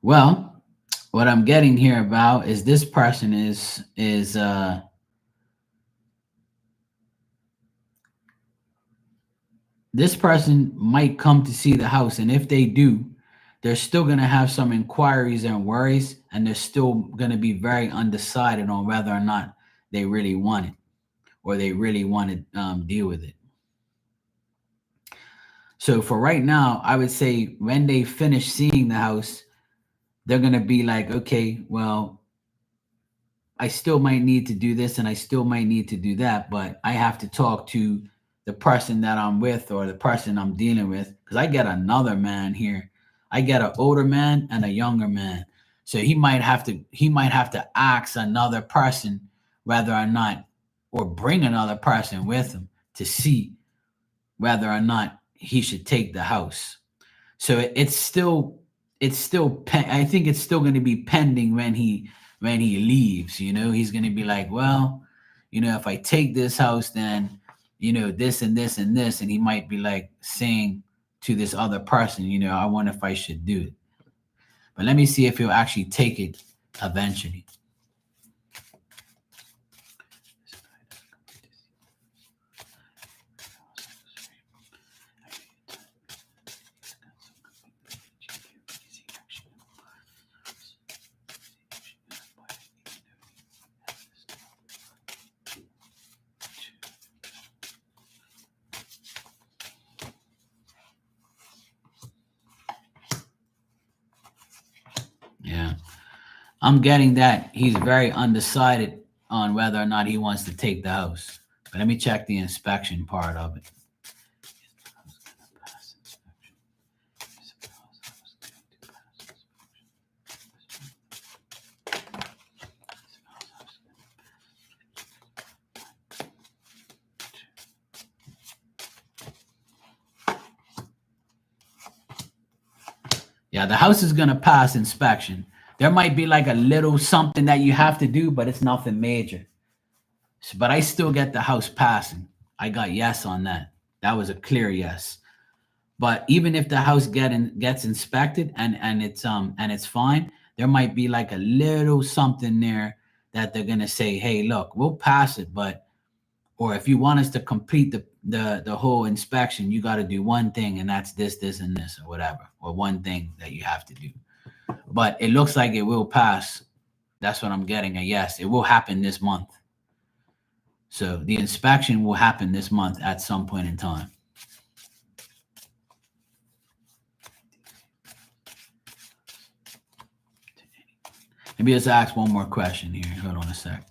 Well, what I'm getting here about is this person is this person might come to see the house, and if they do, they're still going to have some inquiries and worries, and they're still going to be very undecided on whether or not they really want it or they really want to deal with it. So for right now, I would say when they finish seeing the house, they're going to be like, okay, well, I still might need to do this and I still might need to do that, but I have to talk to the person that I'm with or the person I'm dealing with because I get another man here. I get an older man and a younger man. So he might have to ask another person whether or not or bring another person with him to see whether or not he should take the house. So I think it's still going to be pending when he leaves. He's going to be like, well, if I take this house, then this and this and this, and he might be like saying to this other person, I wonder if I should do it. But let me see if he'll actually take it eventually. Yeah. I'm getting that he's very undecided on whether or not he wants to take the house. But let me check the inspection part of it. Yeah, the house is going to pass inspection. There might be like a little something that you have to do, but it's nothing major. But I still get the house passing. I got yes on that. That was a clear yes. But even if the house gets inspected and it's fine, there might be like a little something there that they're gonna say, hey, look, we'll pass it, but or if you want us to complete the whole inspection, you got to do one thing, and that's this, and this, or whatever, or one thing that you have to do. But it looks like it will pass. That's what I'm getting. A yes, it will happen this month. So the inspection will happen this month at some point in time. Maybe let's ask one more question here. Hold on a sec.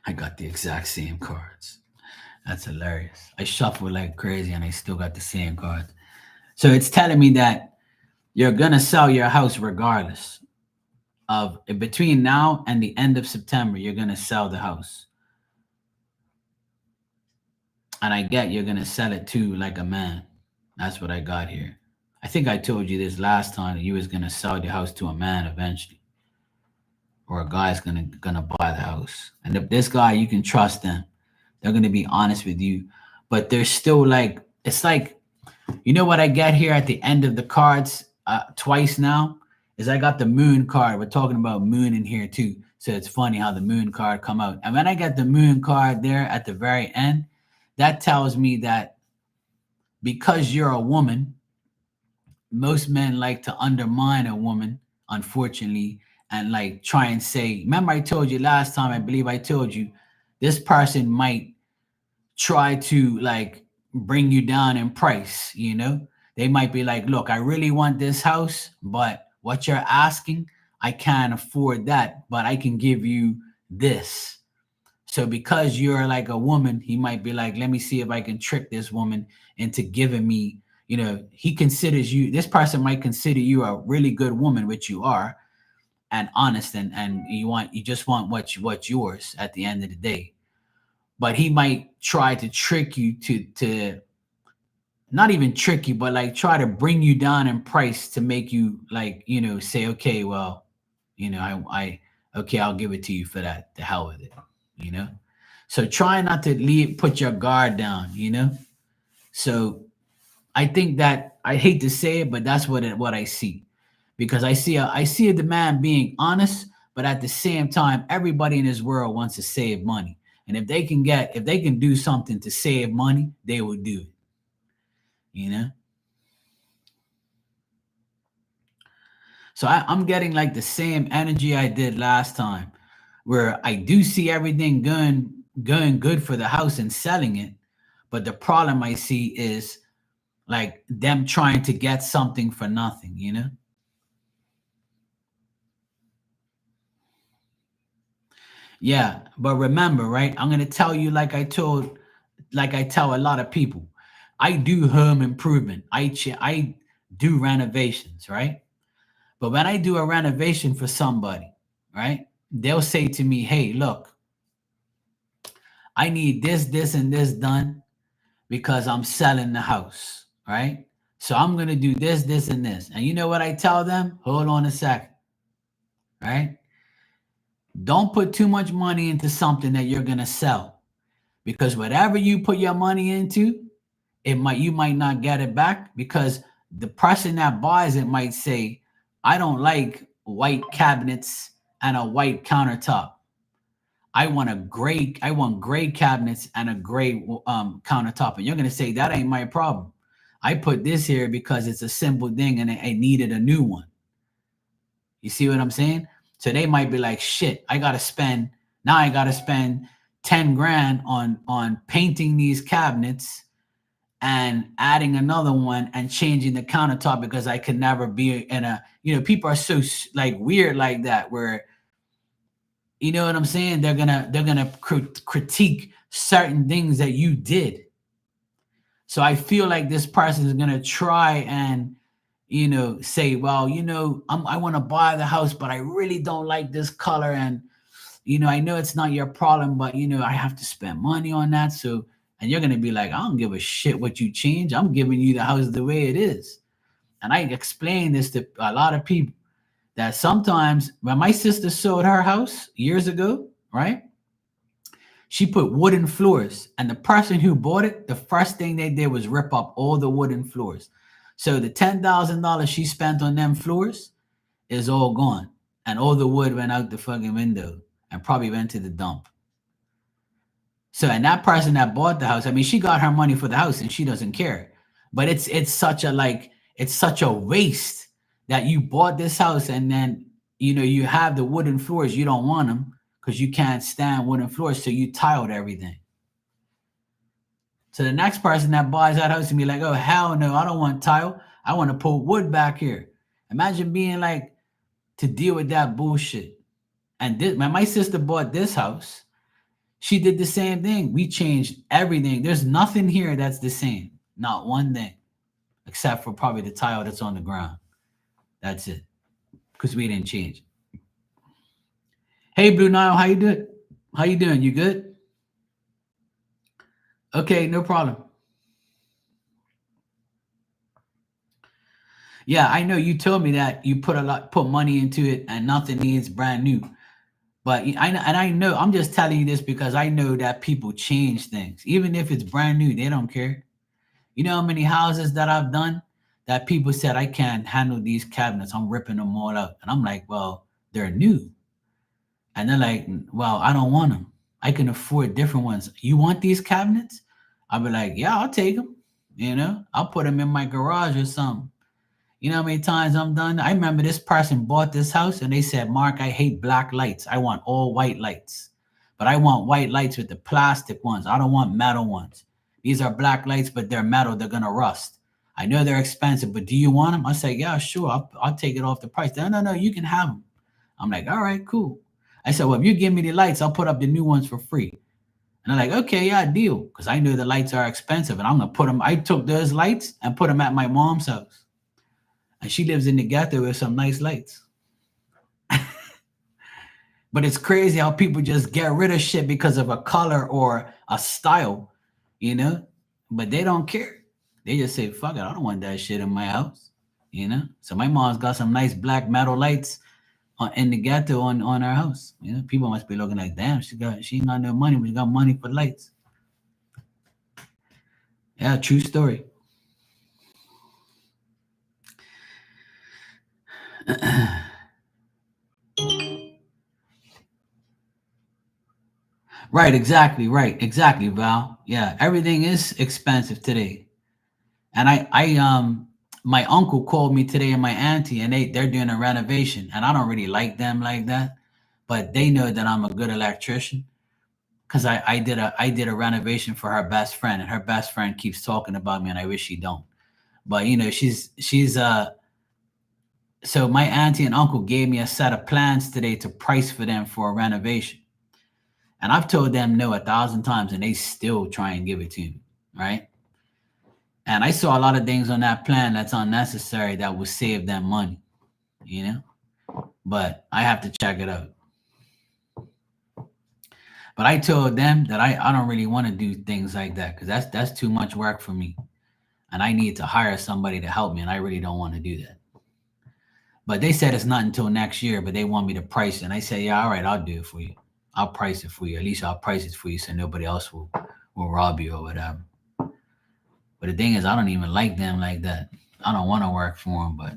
I got the exact same cards. That's hilarious. I shuffle like crazy and I still got the same cards. So it's telling me that you're going to sell your house regardless of between now and the end of September. You're going to sell the house. And I get you're going to sell it too like a man. That's what I got here. I think I told you this last time that you was going to sell the house to a man eventually. Or a guy's gonna buy the house. And if this guy, you can trust them. They're gonna be honest with you. But there's still like, it's like, you know what I get here at the end of the cards twice now? Is I got the moon card. We're talking about moon in here too. So it's funny how the moon card come out. And when I get the moon card there at the very end, that tells me that because you're a woman, most men like to undermine a woman, unfortunately, and like try and say, remember I told you last time, I believe I told you, this person might try to like bring you down in price, you know? They might be like, look, I really want this house, but what you're asking, I can't afford that, but I can give you this. So because you're like a woman, he might be like, let me see if I can trick this woman into giving me, you know, he considers you, this person might consider you a really good woman, which you are, and honest, and you just want what's yours at the end of the day. But he might try to trick you to not even trick you, but like try to bring you down in price to make you like, you know, say, okay, well, you know, I okay, I'll give it to you for that. The hell with it, you know. So try not to put your guard down, you know. So I think that, I hate to say it, but that's what I see. Because I see the man being honest, but at the same time, everybody in this world wants to save money. And if they can do something to save money, they will do it. You know? So I'm getting like the same energy I did last time, where I do see everything going good for the house and selling it. But the problem I see is like them trying to get something for nothing, you know? Yeah, but remember, right? I'm gonna tell you like I tell a lot of people. I do home improvement. I do renovations, right? But when I do a renovation for somebody, right? They'll say to me, "Hey, look, I need this, and this done because I'm selling the house, right? So I'm gonna do this, and this." And you know what I tell them? Hold on a second, right? Don't put too much money into something that you're gonna sell, because whatever you put your money into, you might not get it back, because the person that buys it might say, I don't like white cabinets and a white countertop. I want gray cabinets and a gray countertop. And you're gonna say that ain't my problem. I put this here because it's a simple thing and I needed a new one. You see what I'm saying? So they might be like, shit, I gotta spend 10 grand on painting these cabinets and adding another one and changing the countertop, because I could never be in a, you know, people are so like weird like that, where, you know what I'm saying? They're gonna critique certain things that you did. So I feel like this person is gonna try and, you know, say, well, you know, I want to buy the house, but I really don't like this color, and you know, I know it's not your problem, but you know, I have to spend money on that. So, and you're gonna be like, I don't give a shit what you change. I'm giving you the house the way it is. And I explain this to a lot of people, that sometimes when my sister sold her house years ago, right? She put wooden floors, and the person who bought it, the first thing they did was rip up all the wooden floors. So the $10,000 she spent on them floors is all gone, and all the wood went out the fucking window and probably went to the dump. So, and that person that bought the house, I mean, she got her money for the house and she doesn't care. But it's such a like it's such a waste that you bought this house and then you have the wooden floors, you don't want them because you can't stand wooden floors, so you tiled everything. So the next person that buys that house and be like, oh hell no, I don't want tile. I want to put wood back here. Imagine being like to deal with that bullshit. And this, when my sister bought this house, she did the same thing. We changed everything. There's nothing here that's the same. Not one thing. Except for probably the tile that's on the ground. That's it. Because we didn't change. Hey Blue Nile, how you doing? How you doing? You good? Okay, no problem. Yeah, I know you told me that you put money into it and nothing needs brand new. But I know I'm just telling you this because I know that people change things. Even if it's brand new, they don't care. You know how many houses that I've done that people said I can't handle these cabinets. I'm ripping them all out. And I'm like, well, they're new. And they're like, well, I don't want them. I can afford different ones. You want these cabinets? I'll be like, yeah, I'll take them. I'll put them in my garage or something. You know how many times I'm done? I remember this person bought this house and they said, Mark, I hate black lights. I want all white lights. But I want white lights with the plastic ones. I don't want metal ones. These are black lights, but they're metal. They're going to rust. I know they're expensive, but do you want them? I say, yeah, sure. I'll take it off the price. No, you can have them. I'm like, all right, cool. I said, well, if you give me the lights, I'll put up the new ones for free. And I'm like, okay, yeah, deal. Because I know the lights are expensive and I'm going to put them. I took those lights and put them at my mom's house. And she lives in the ghetto with some nice lights. But it's crazy how people just get rid of shit because of a color or a style, but they don't care. They just say, fuck it, I don't want that shit in my house, So my mom's got some nice black metal lights in the ghetto on our house. People must be looking like, damn, she ain't got no money, but she got money for lights. Yeah, true story. Right, exactly, Val. Yeah, everything is expensive today. And my uncle called me today and my auntie, and they're doing a renovation, and I don't really like them like that, but they know that I'm a good electrician because I did a renovation for her best friend, and her best friend keeps talking about me, and I wish she don't. But she's so my auntie and uncle gave me a set of plans today to price for them for a renovation. And I've told them no 1,000 times, and they still try and give it to me, right? And I saw a lot of things on that plan that's unnecessary that will save them money, But I have to check it out. But I told them that I don't really want to do things like that because that's too much work for me. And I need to hire somebody to help me, and I really don't want to do that. But they said it's not until next year, but they want me to price it. And I say, yeah, all right, I'll do it for you. I'll price it for you. At least I'll price it for you so nobody else will rob you or whatever. But the thing is, I don't even like them like that. I don't want to work for them, but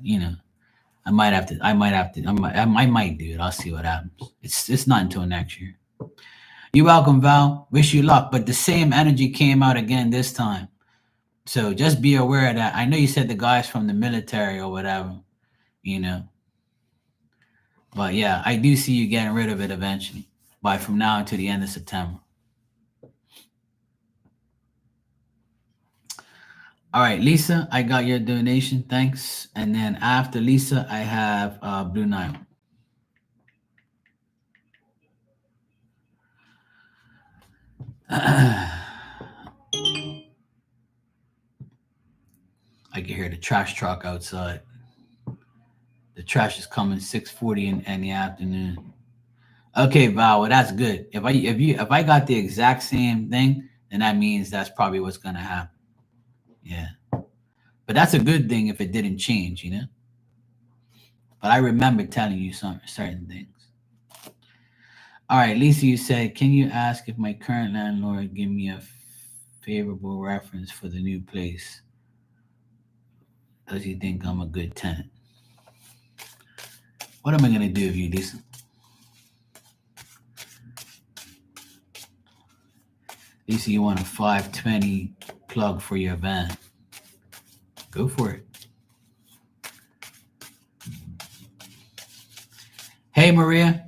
I might have to. I might do it. I'll see what happens. It's not until next year. You're welcome, Val. Wish you luck. But the same energy came out again this time. So just be aware of that. I know you said the guys from the military or whatever, But yeah, I do see you getting rid of it eventually. By from now until the end of September. All right, Lisa, I got your donation. Thanks. And then after Lisa, I have Blue Nile. I can hear the trash truck outside. The trash is coming 6:40 in the afternoon. Okay, Val, well that's good. If I got the exact same thing, then that means that's probably what's gonna happen. Yeah. But that's a good thing if it didn't change, but I remember telling you some certain things. All right, Lisa, you said, can you ask if my current landlord give me a favorable reference for the new place? Does he think I'm a good tenant? What am I gonna do with you, Lisa? Lisa, you want a 520 plug for your van? Go for it. Hey, Maria,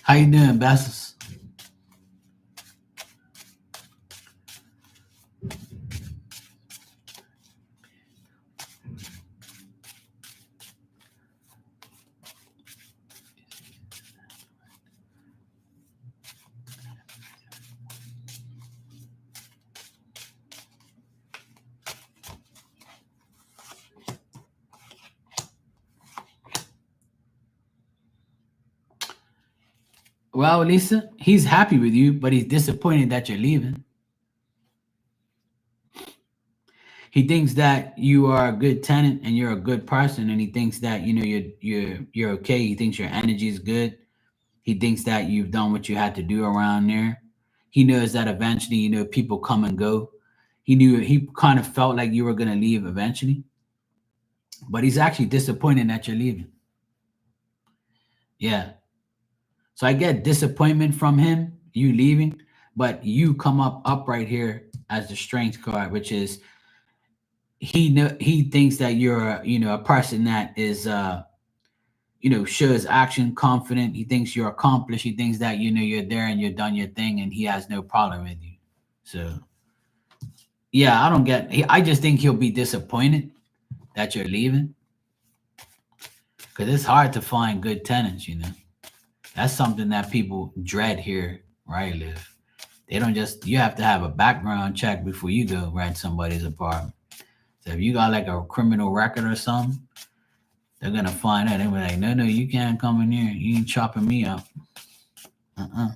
how you doing, Bessos? Well, Lisa, he's happy with you, but he's disappointed that you're leaving. He thinks that you are a good tenant and you're a good person, and he thinks that you're okay. He thinks your energy is good. He thinks that you've done what you had to do around there. He knows that eventually, people come and go. He kind of felt like you were gonna leave eventually, but he's actually disappointed that you're leaving. Yeah. So I get disappointment from him, you leaving, but you come up right here as the strength card, which is he thinks that you're a person that is shows action, confident. He thinks you're accomplished. He thinks that you're there and you're done your thing, and he has no problem with you. So yeah, I don't get. I just think he'll be disappointed that you're leaving because it's hard to find good tenants. That's something that people dread here where I live. They don't just. You have to have a background check before you go rent somebody's apartment. So if you got like a criminal record or something, they're gonna find out. They're like, no, you can't come in here. You ain't chopping me up. Uh-uh.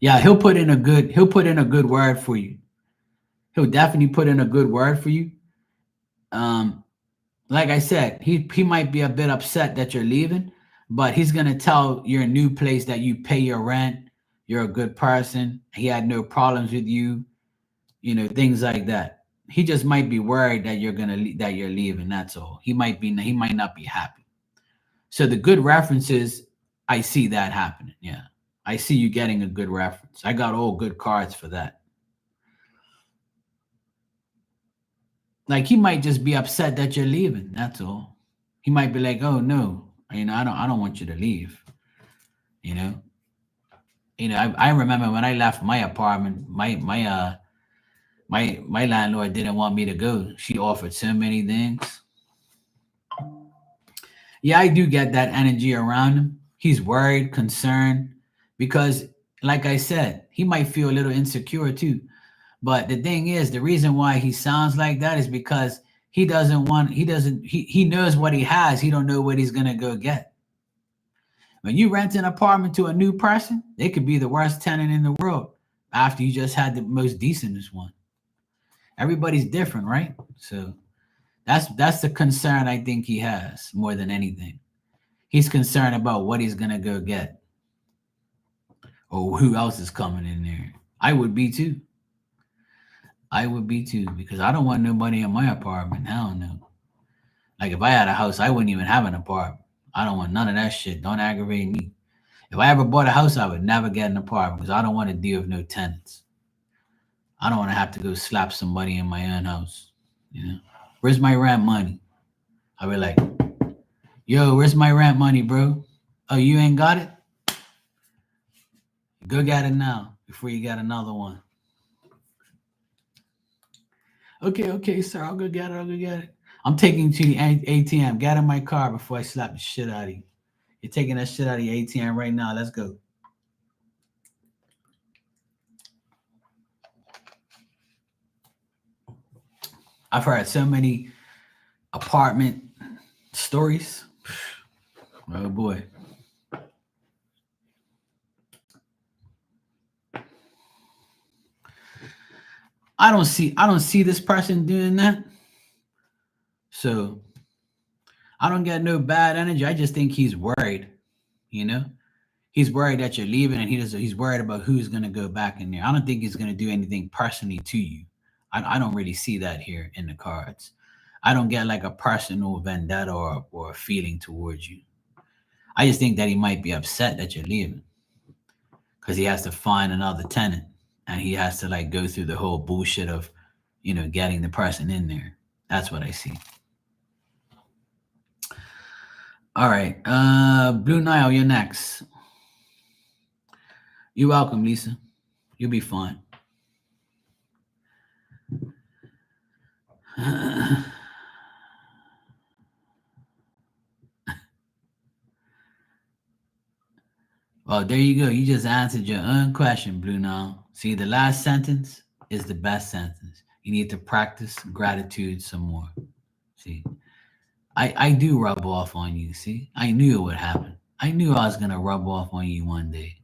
Yeah, he'll put in a good word for you. He'll definitely put in a good word for you. Um, like I said, he might be a bit upset that you're leaving, but he's gonna tell your new place that you pay your rent, you're a good person, he had no problems with you, things like that. He just might be worried that that you're leaving. That's all. He might not be happy. So the good references, I see that happening. Yeah, I see you getting a good reference. I got all good cards for that. Like he might just be upset that you're leaving. That's all. He might be like, "Oh no, I don't want you to leave." You know, I remember when I left my apartment, my landlord didn't want me to go. She offered so many things. Yeah, I do get that energy around him. He's worried, concerned, because, like I said, he might feel a little insecure too. But the thing is, the reason why he sounds like that is because he knows what he has. He don't know what he's gonna go get. When you rent an apartment to a new person, they could be the worst tenant in the world after you just had the most decentest one. Everybody's different, right? So that's the concern I think he has more than anything. He's concerned about what he's gonna go get or who else is coming in there. I would be too. I would be too because I don't want nobody in my apartment. Hell no. Like if I had a house, I wouldn't even have an apartment. I don't want none of that shit. Don't aggravate me. If I ever bought a house, I would never get an apartment because I don't want to deal with no tenants. I don't want to have to go slap somebody in my own house. Where's my rent money? I'll be like, yo, where's my rent money, bro? Oh, you ain't got it? Go get it now before you get another one. Okay, sir. I'll go get it. I'm taking you to the ATM. Get in my car before I slap the shit out of you. You're taking that shit out of your ATM right now. Let's go. I've heard so many apartment stories. Oh boy. I don't see this person doing that. So I don't get no bad energy. I just think he's worried, you know? He's worried that you're leaving, and he's worried about who's gonna go back in there. I don't think he's gonna do anything personally to you. I don't really see that here in the cards. I don't get like a personal vendetta or a feeling towards you. I just think that he might be upset that you're leaving because he has to find another tenant, and he has to like go through the whole bullshit of, getting the person in there. That's what I see. All right, Blue Nile, you're next. You're welcome, Lisa. You'll be fine. Well, there you go. You just answered your own question, Blue Nile. See, the last sentence is the best sentence. You need to practice gratitude some more. See, I do rub off on you. See, I knew it would happen. I knew I was going to rub off on you one day.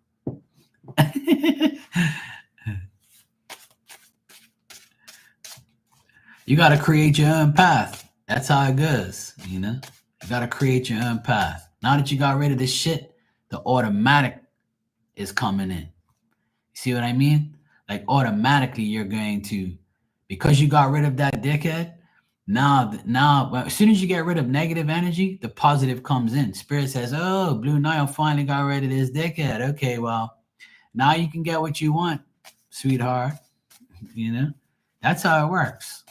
You got to create your own path. That's how it goes, You got to create your own path. Now that you got rid of this shit, the automatic is coming in. See what I mean? Like automatically you're going to, because you got rid of that dickhead, now as soon as you get rid of negative energy, the positive comes in. Spirit says, oh, Blue Nile finally got rid of this dickhead. Okay, well, now you can get what you want, sweetheart. That's how it works.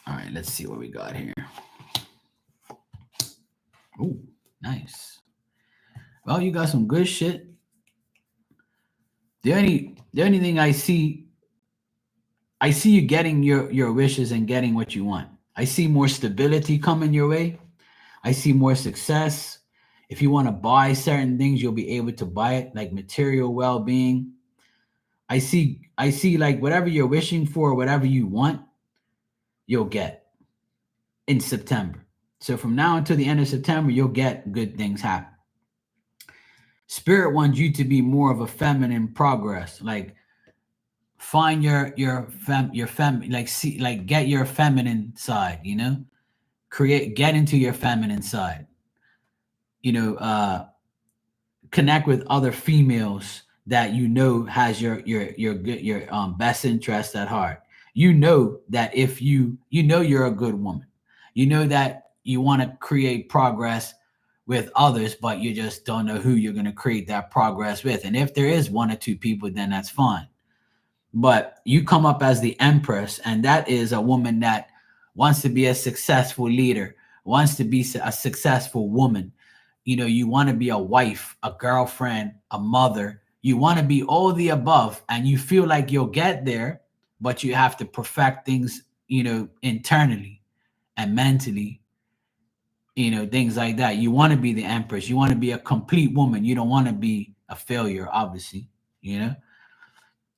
All right, let's see what we got here. Oh, nice. Well, you got some good shit. The only thing I see you getting your wishes and getting what you want. I see more stability coming your way. I see more success. If you want to buy certain things, you'll be able to buy it, like material well-being. I see like whatever you're wishing for, whatever you want, you'll get in September. So from now until the end of September, you'll get good things happen. Spirit wants you to be more of a feminine progress, like find your like see, like get your feminine side, get into your feminine side, connect with other females that has your best interest at heart. That if you're a good woman, that you want to create progress with others, but you just don't know who you're going to create that progress with. And if there is one or two people, then that's fine. But you come up as the Empress, and that is a woman that wants to be a successful leader, wants to be a successful woman. You want to be a wife, a girlfriend, a mother. You want to be all the above, and you feel like you'll get there, but you have to perfect things, internally and mentally, things like that. You want to be the Empress. You want to be a complete woman. You don't want to be a failure, obviously,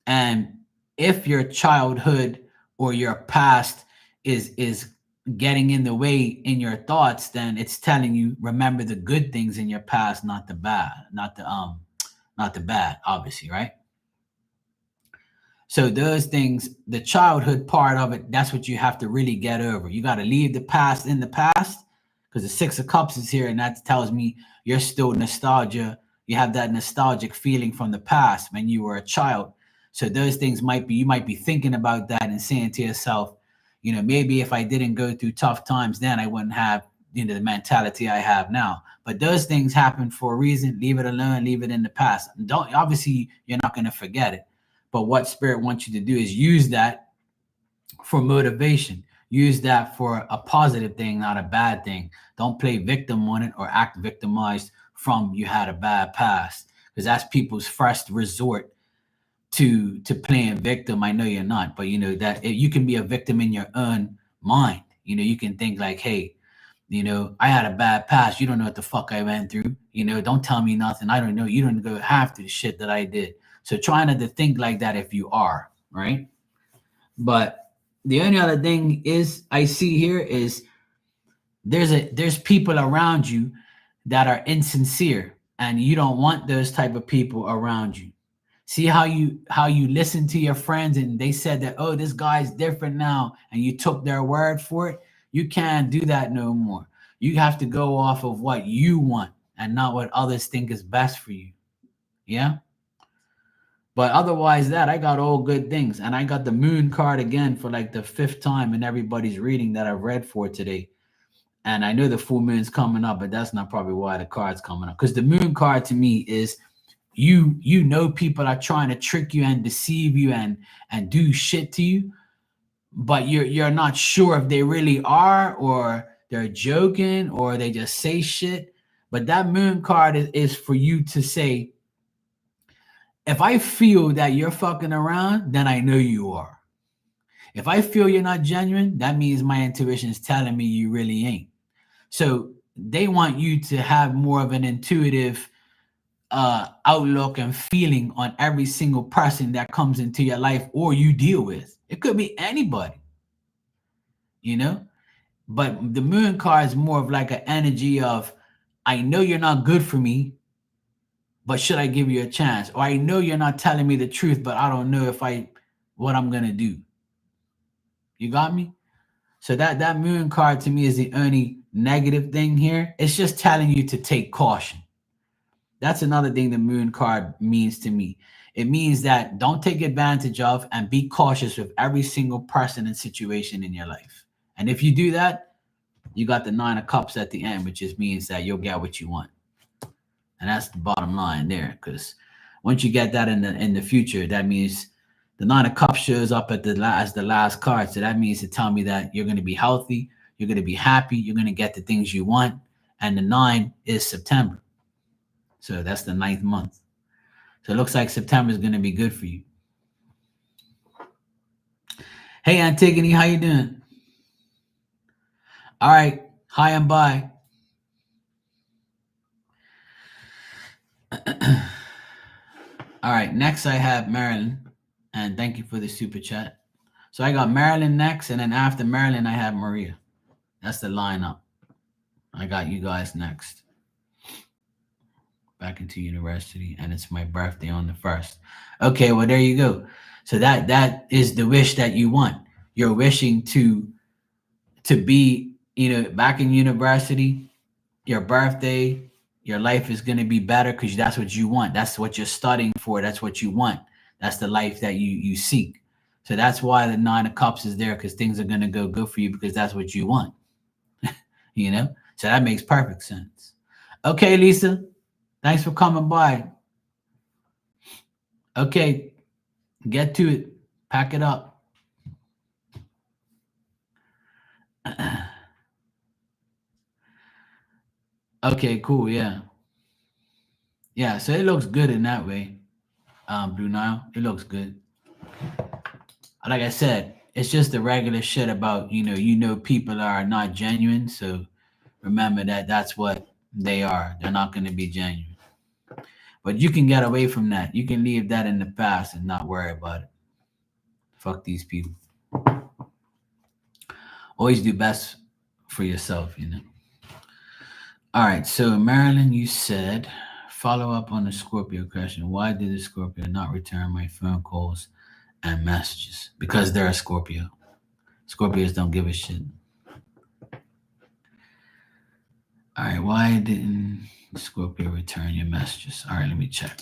And if your childhood or your past is getting in the way in your thoughts, then it's telling you, remember the good things in your past, not the bad, not the bad, obviously, right? So those things, the childhood part of it, that's what you have to really get over. You got to leave the past in the past, because the Six of Cups is here, and that tells me you're still nostalgia. You have that nostalgic feeling from the past when you were a child. So those things you might be thinking about that and saying to yourself, maybe if I didn't go through tough times then, I wouldn't have, the mentality I have now. But those things happen for a reason. Leave it alone, leave it in the past. Obviously, you're not going to forget it. But what Spirit wants you to do is use that for motivation. Use that for a positive thing, not a bad thing. Don't play victim on it or act victimized from you had a bad past, because that's people's first resort to playing victim. I know you're not, but that you can be a victim in your own mind. You can think like, hey, I had a bad past. You don't know what the fuck I went through. Don't tell me nothing. I don't know. You don't go half to the shit that I did. So try not to think like that if you are, right? But The only other thing is I see here is there's people around you that are insincere, and you don't want those type of people around you. See how you listen to your friends and they said that, oh, this guy's different now, and you took their word for it. You can't do that no more. You have to go off of what you want and not what others think is best for you. Yeah. But otherwise, that I got all good things, and I got the moon card again for like the fifth time in everybody's reading that I've read for today. And I know the full moon's coming up, but that's not probably why the card's coming up. Because the moon card to me is you know people are trying to trick you and deceive you and do shit to you, but you're not sure if they really are or they're joking or they just say shit. But that moon card is for you to say, if I feel that you're fucking around, then I know you are. If I feel you're not genuine, that means my intuition is telling me you really ain't. So they want you to have more of an intuitive outlook and feeling on every single person that comes into your life or you deal with. It could be anybody, you know? But the moon card is more of like an energy of, I know you're not good for me, but should I give you a chance? Or I know you're not telling me the truth, but I don't know what I'm gonna do. You got me? So that moon card to me is the only negative thing here. It's just telling you to take caution. That's another thing the moon card means to me. It means that don't take advantage of and be cautious with every single person and situation in your life. And if you do that, you got the 9 of Cups at the end, which just means that you'll get what you want. And that's the bottom line there. Because once you get that in the future, that means the 9 of Cups shows up at as the last card. So that means to tell me that you're going to be healthy, you're going to be happy, you're going to get the things you want. And the 9 is September. So that's the 9th month. So it looks like September is going to be good for you. Hey, Antigone, how you doing? All right. Hi and bye. All right. Next, I have Marilyn. And thank you for the super chat. So I got Marilyn next. And then after Marilyn, I have Maria. That's the lineup. I got you guys next. Back into university. And it's my birthday on the 1st. Okay. Well, there you go. So that is the wish that you want. You're wishing to be, back in university, your birthday, your life is going to be better because that's what you want. That's what you're studying for. That's what you want. That's the life that you seek. So that's why the 9 of Cups is there, because things are going to go good for you because that's what you want. So that makes perfect sense. Okay, Lisa, thanks for coming by. Okay, get to it. Pack it up. Okay, cool. Yeah. Yeah, so it looks good in that way. Blue Nile, it looks good. Like I said, it's just the regular shit about, people are not genuine. So remember that that's what they are. They're not going to be genuine. But you can get away from that. You can leave that in the past and not worry about it. Fuck these people. Always do best for yourself, All right. So, Marilyn, you said, follow up on the Scorpio question. Why did the Scorpio not return my phone calls and messages? Because they're a Scorpio. Scorpios don't give a shit. All right. Why didn't Scorpio return your messages? All right. Let me check.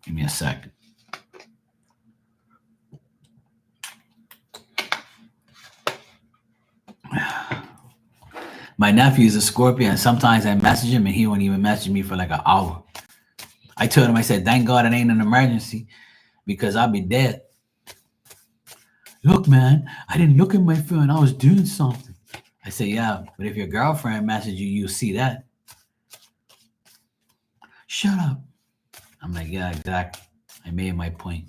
Give me a second. My nephew is a Scorpio, and sometimes I message him and he won't even message me for like an hour. I told him, I said, thank God it ain't an emergency because I'll be dead. Look, man, I didn't look at my phone. I was doing something. I said, yeah, but if your girlfriend messages you, you'll see that. Shut up. I'm like, yeah, exactly. I made my point.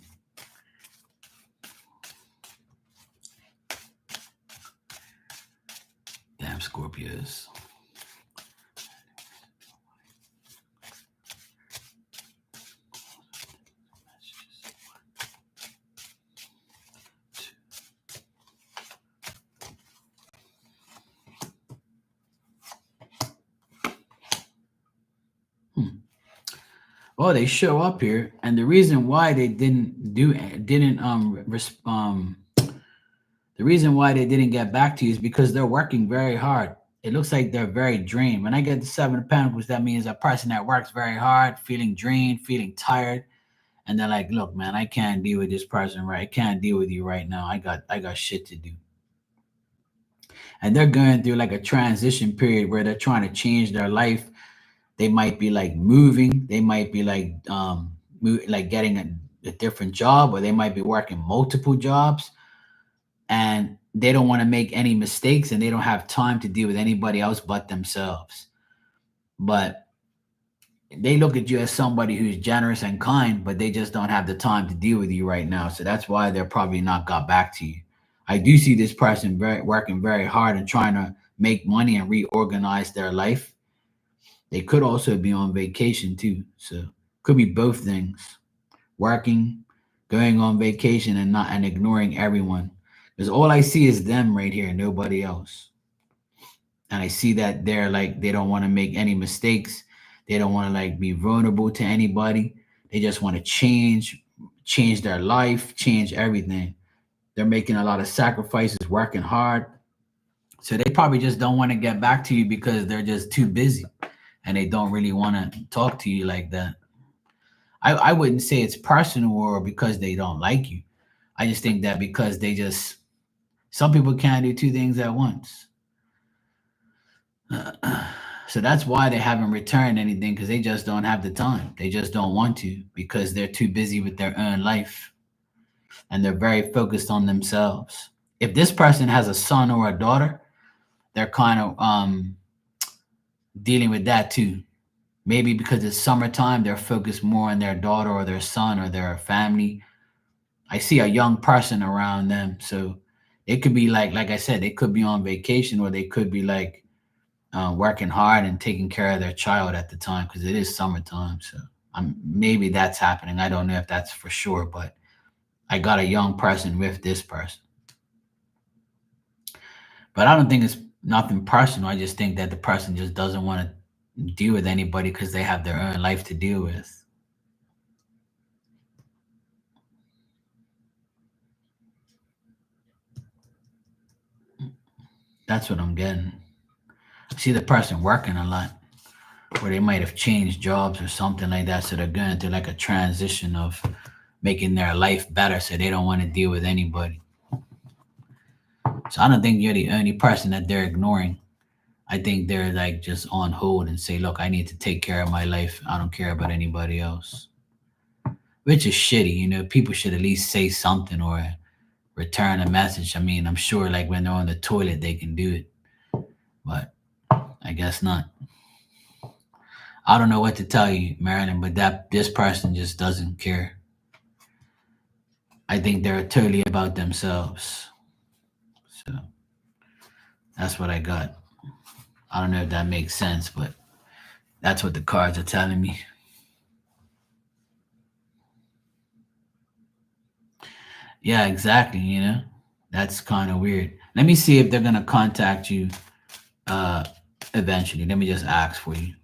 Damn Scorpios. Oh, they show up here, and the reason why they didn't the reason why they didn't get back to you is because they're working very hard. It looks like they're very drained. When I get the Seven of Pentacles, that means a person that works very hard, feeling drained, feeling tired, and they're like, "Look, man, I can't deal with this person, right? I can't deal with you right now. I got shit to do." And they're going through like a transition period where they're trying to change their life. They might be like moving. They might be like like getting a different job, or they might be working multiple jobs, and they don't want to make any mistakes, and they don't have time to deal with anybody else but themselves. But they look at you as somebody who's generous and kind, but they just don't have the time to deal with you right now. So that's why they're probably not got back to you. I do see this person working very hard and trying to make money and reorganize their life. They could also be on vacation too. So could be both things. Working, going on vacation, and not and ignoring everyone. Because all I see is them right here, nobody else. And I see that they're like they don't want to make any mistakes. They don't want to like be vulnerable to anybody. They just want to change their life, change everything. They're making a lot of sacrifices, working hard. So they probably just don't want to get back to you because they're just too busy and they don't really want to talk to you like that. I wouldn't say it's personal or because they don't like you. I just think that because they just, some people can't do two things at once. So that's why they haven't returned anything, because they just don't have the time. They just don't want to because they're too busy with their own life and they're very focused on themselves. If this person has a son or a daughter, they're kind of dealing with that too. Maybe because it's summertime, they're focused more on their daughter or their son or their family. I see a young person around them, so it could be like I said, they could be on vacation or they could be like working hard and taking care of their child at the time because it is summertime. So maybe that's happening. I don't know if that's for sure, but I got a young person with this person. But I don't think it's nothing personal. I just think that the person just doesn't want to deal with anybody because they have their own life to deal with. That's what I'm getting. I see the person working a lot, or they might have changed jobs or something like that. So they're going through like a transition of making their life better. So they don't want to deal with anybody. So I don't think you're the only person that they're ignoring. I think they're like just on hold and say, look, I need to take care of my life. I don't care about anybody else, which is shitty. You know, people should at least say something or return a message. I mean, I'm sure like when they're on the toilet, they can do it, but I guess not. I don't know what to tell you, Marilyn, but that this person just doesn't care. I think they're totally about themselves. So that's what I got. I don't know if that makes sense, but that's what the cards are telling me. Yeah, exactly. You know, that's kind of weird. Let me see if they're gonna contact you uh eventually. Let me just ask for you.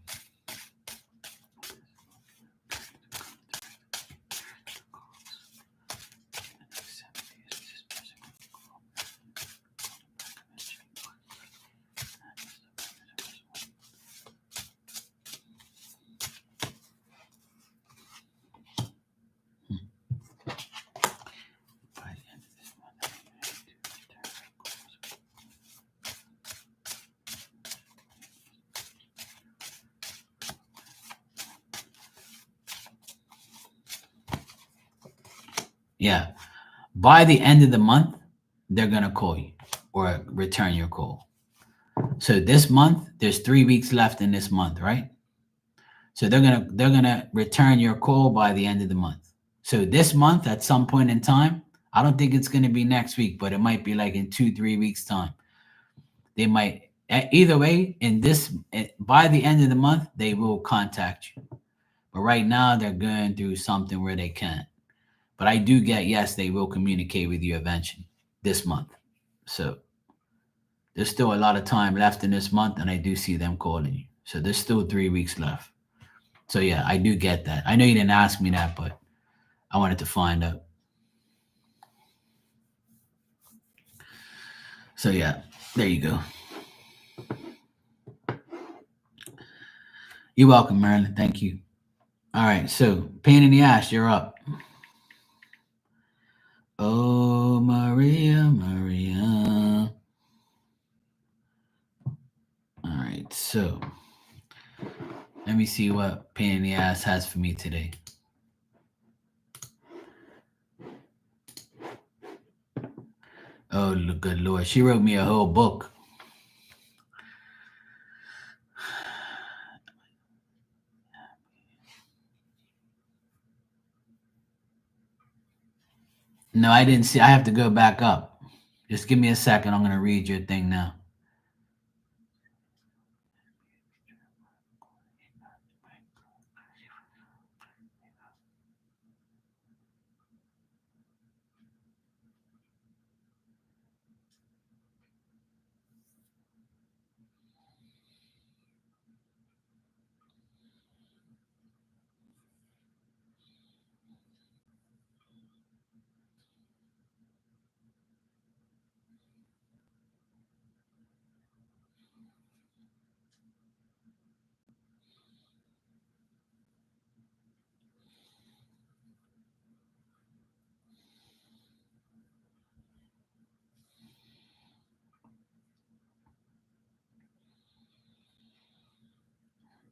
Yeah, by the end of the month, they're gonna call you or return your call. So this month, there's 3 weeks left in this month, right? So they're gonna return your call by the end of the month. So this month, at some point in time, I don't think it's gonna be next week, but it might be like in 2 3 weeks time. They might either way in this by the end of the month they will contact you. But right now they're going through something where they can't. But I do get yes, they will communicate with you eventually this month. So there's still a lot of time left in this month, and I do see them calling you. So there's still 3 weeks left. So yeah, I do get that. I know you didn't ask me that, but I wanted to find out. So yeah, there you go. You're welcome, Marilyn. Thank you. All right, so pain in the ass, you're up. Oh, Maria, Maria. All right, so let me see what pain in the ass has for me today. Oh, good Lord. She wrote me a whole book. No, I didn't see. I have to go back up. Just give me a second. I'm going to read your thing now.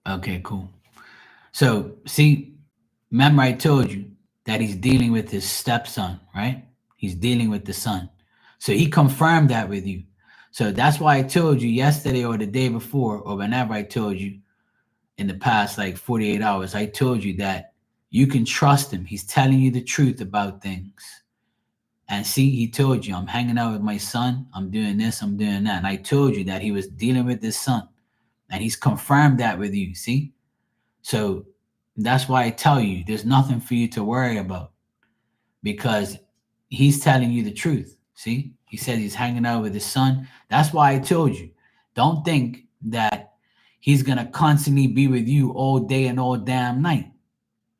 Okay, cool. So, see, remember I told you that he's dealing with his stepson, right? He's dealing with the son. So he confirmed that with you. So that's why I told you yesterday or the day before, or whenever I told you in the past like 48 hours, I told you that you can trust him. He's telling you the truth about things. And see, he told you, I'm hanging out with my son. I'm doing this, I'm doing that. And I told you that he was dealing with his son. And he's confirmed that with you. See? So that's why I tell you there's nothing for you to worry about because he's telling you the truth. See, he says he's hanging out with his son. That's why I told you don't think that he's going to constantly be with you all day and all damn night.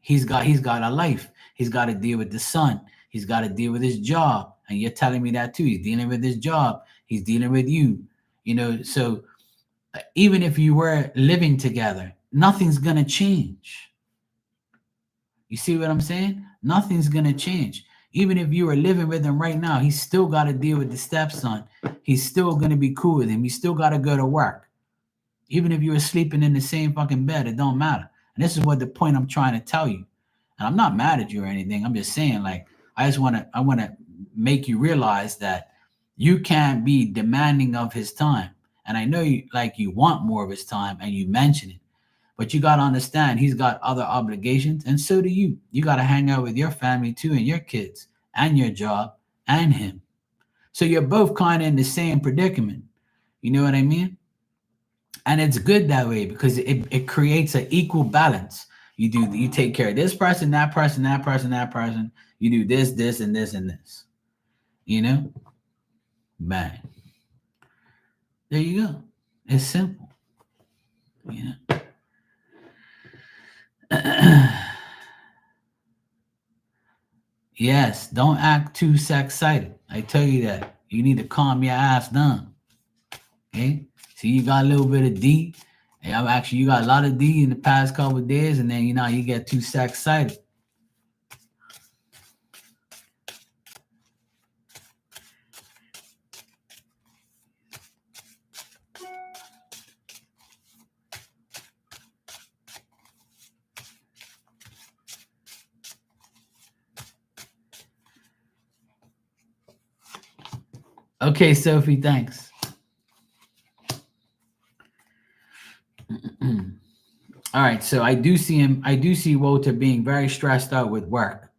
He's got a life. He's got to deal with the son. He's got to deal with his job. And you're telling me that too. He's dealing with his job. He's dealing with you. So even if you were living together, nothing's going to change. You see what I'm saying? Nothing's going to change. Even if you were living with him right now, he's still got to deal with the stepson. He's still going to be cool with him. He's still got to go to work. Even if you were sleeping in the same fucking bed, it don't matter. And this is what the point I'm trying to tell you. And I'm not mad at you or anything. I'm just saying, like, I want to make you realize that you can't be demanding of his time. And I know you want more of his time and you mention it. But you got to understand, he's got other obligations, and so do you. You got to hang out with your family too, and your kids, and your job, and him. So you're both kind of in the same predicament. You know what I mean? And it's good that way because it creates an equal balance. You take care of this person, that person, that person, that person. You do this, and this, and this. You know? Bang. There you go. It's simple. You know? Yes, don't act too excited. I tell you that. You need to calm your ass down. Okay? See, you got a little bit of D. And actually, you got a lot of D in the past couple of days, and then you get too excited. Okay, Sophie, thanks. All right, so I do see Walter being very stressed out with work.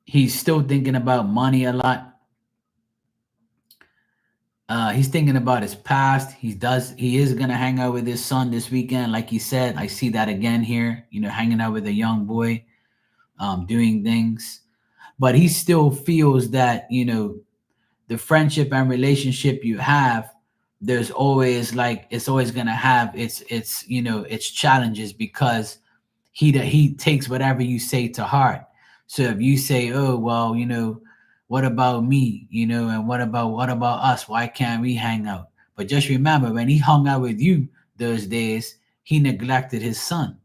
He's still thinking about money a lot. He's thinking about his past. He is gonna hang out with his son this weekend, like he said. I see that again here. Hanging out with a young boy, doing things, but he still feels that the friendship and relationship you have there's always like it's always gonna have its its challenges, because he takes whatever you say to heart. So if you say, oh well, what about me, and what about us? Why can't we hang out? But just remember, when he hung out with you those days, he neglected his son.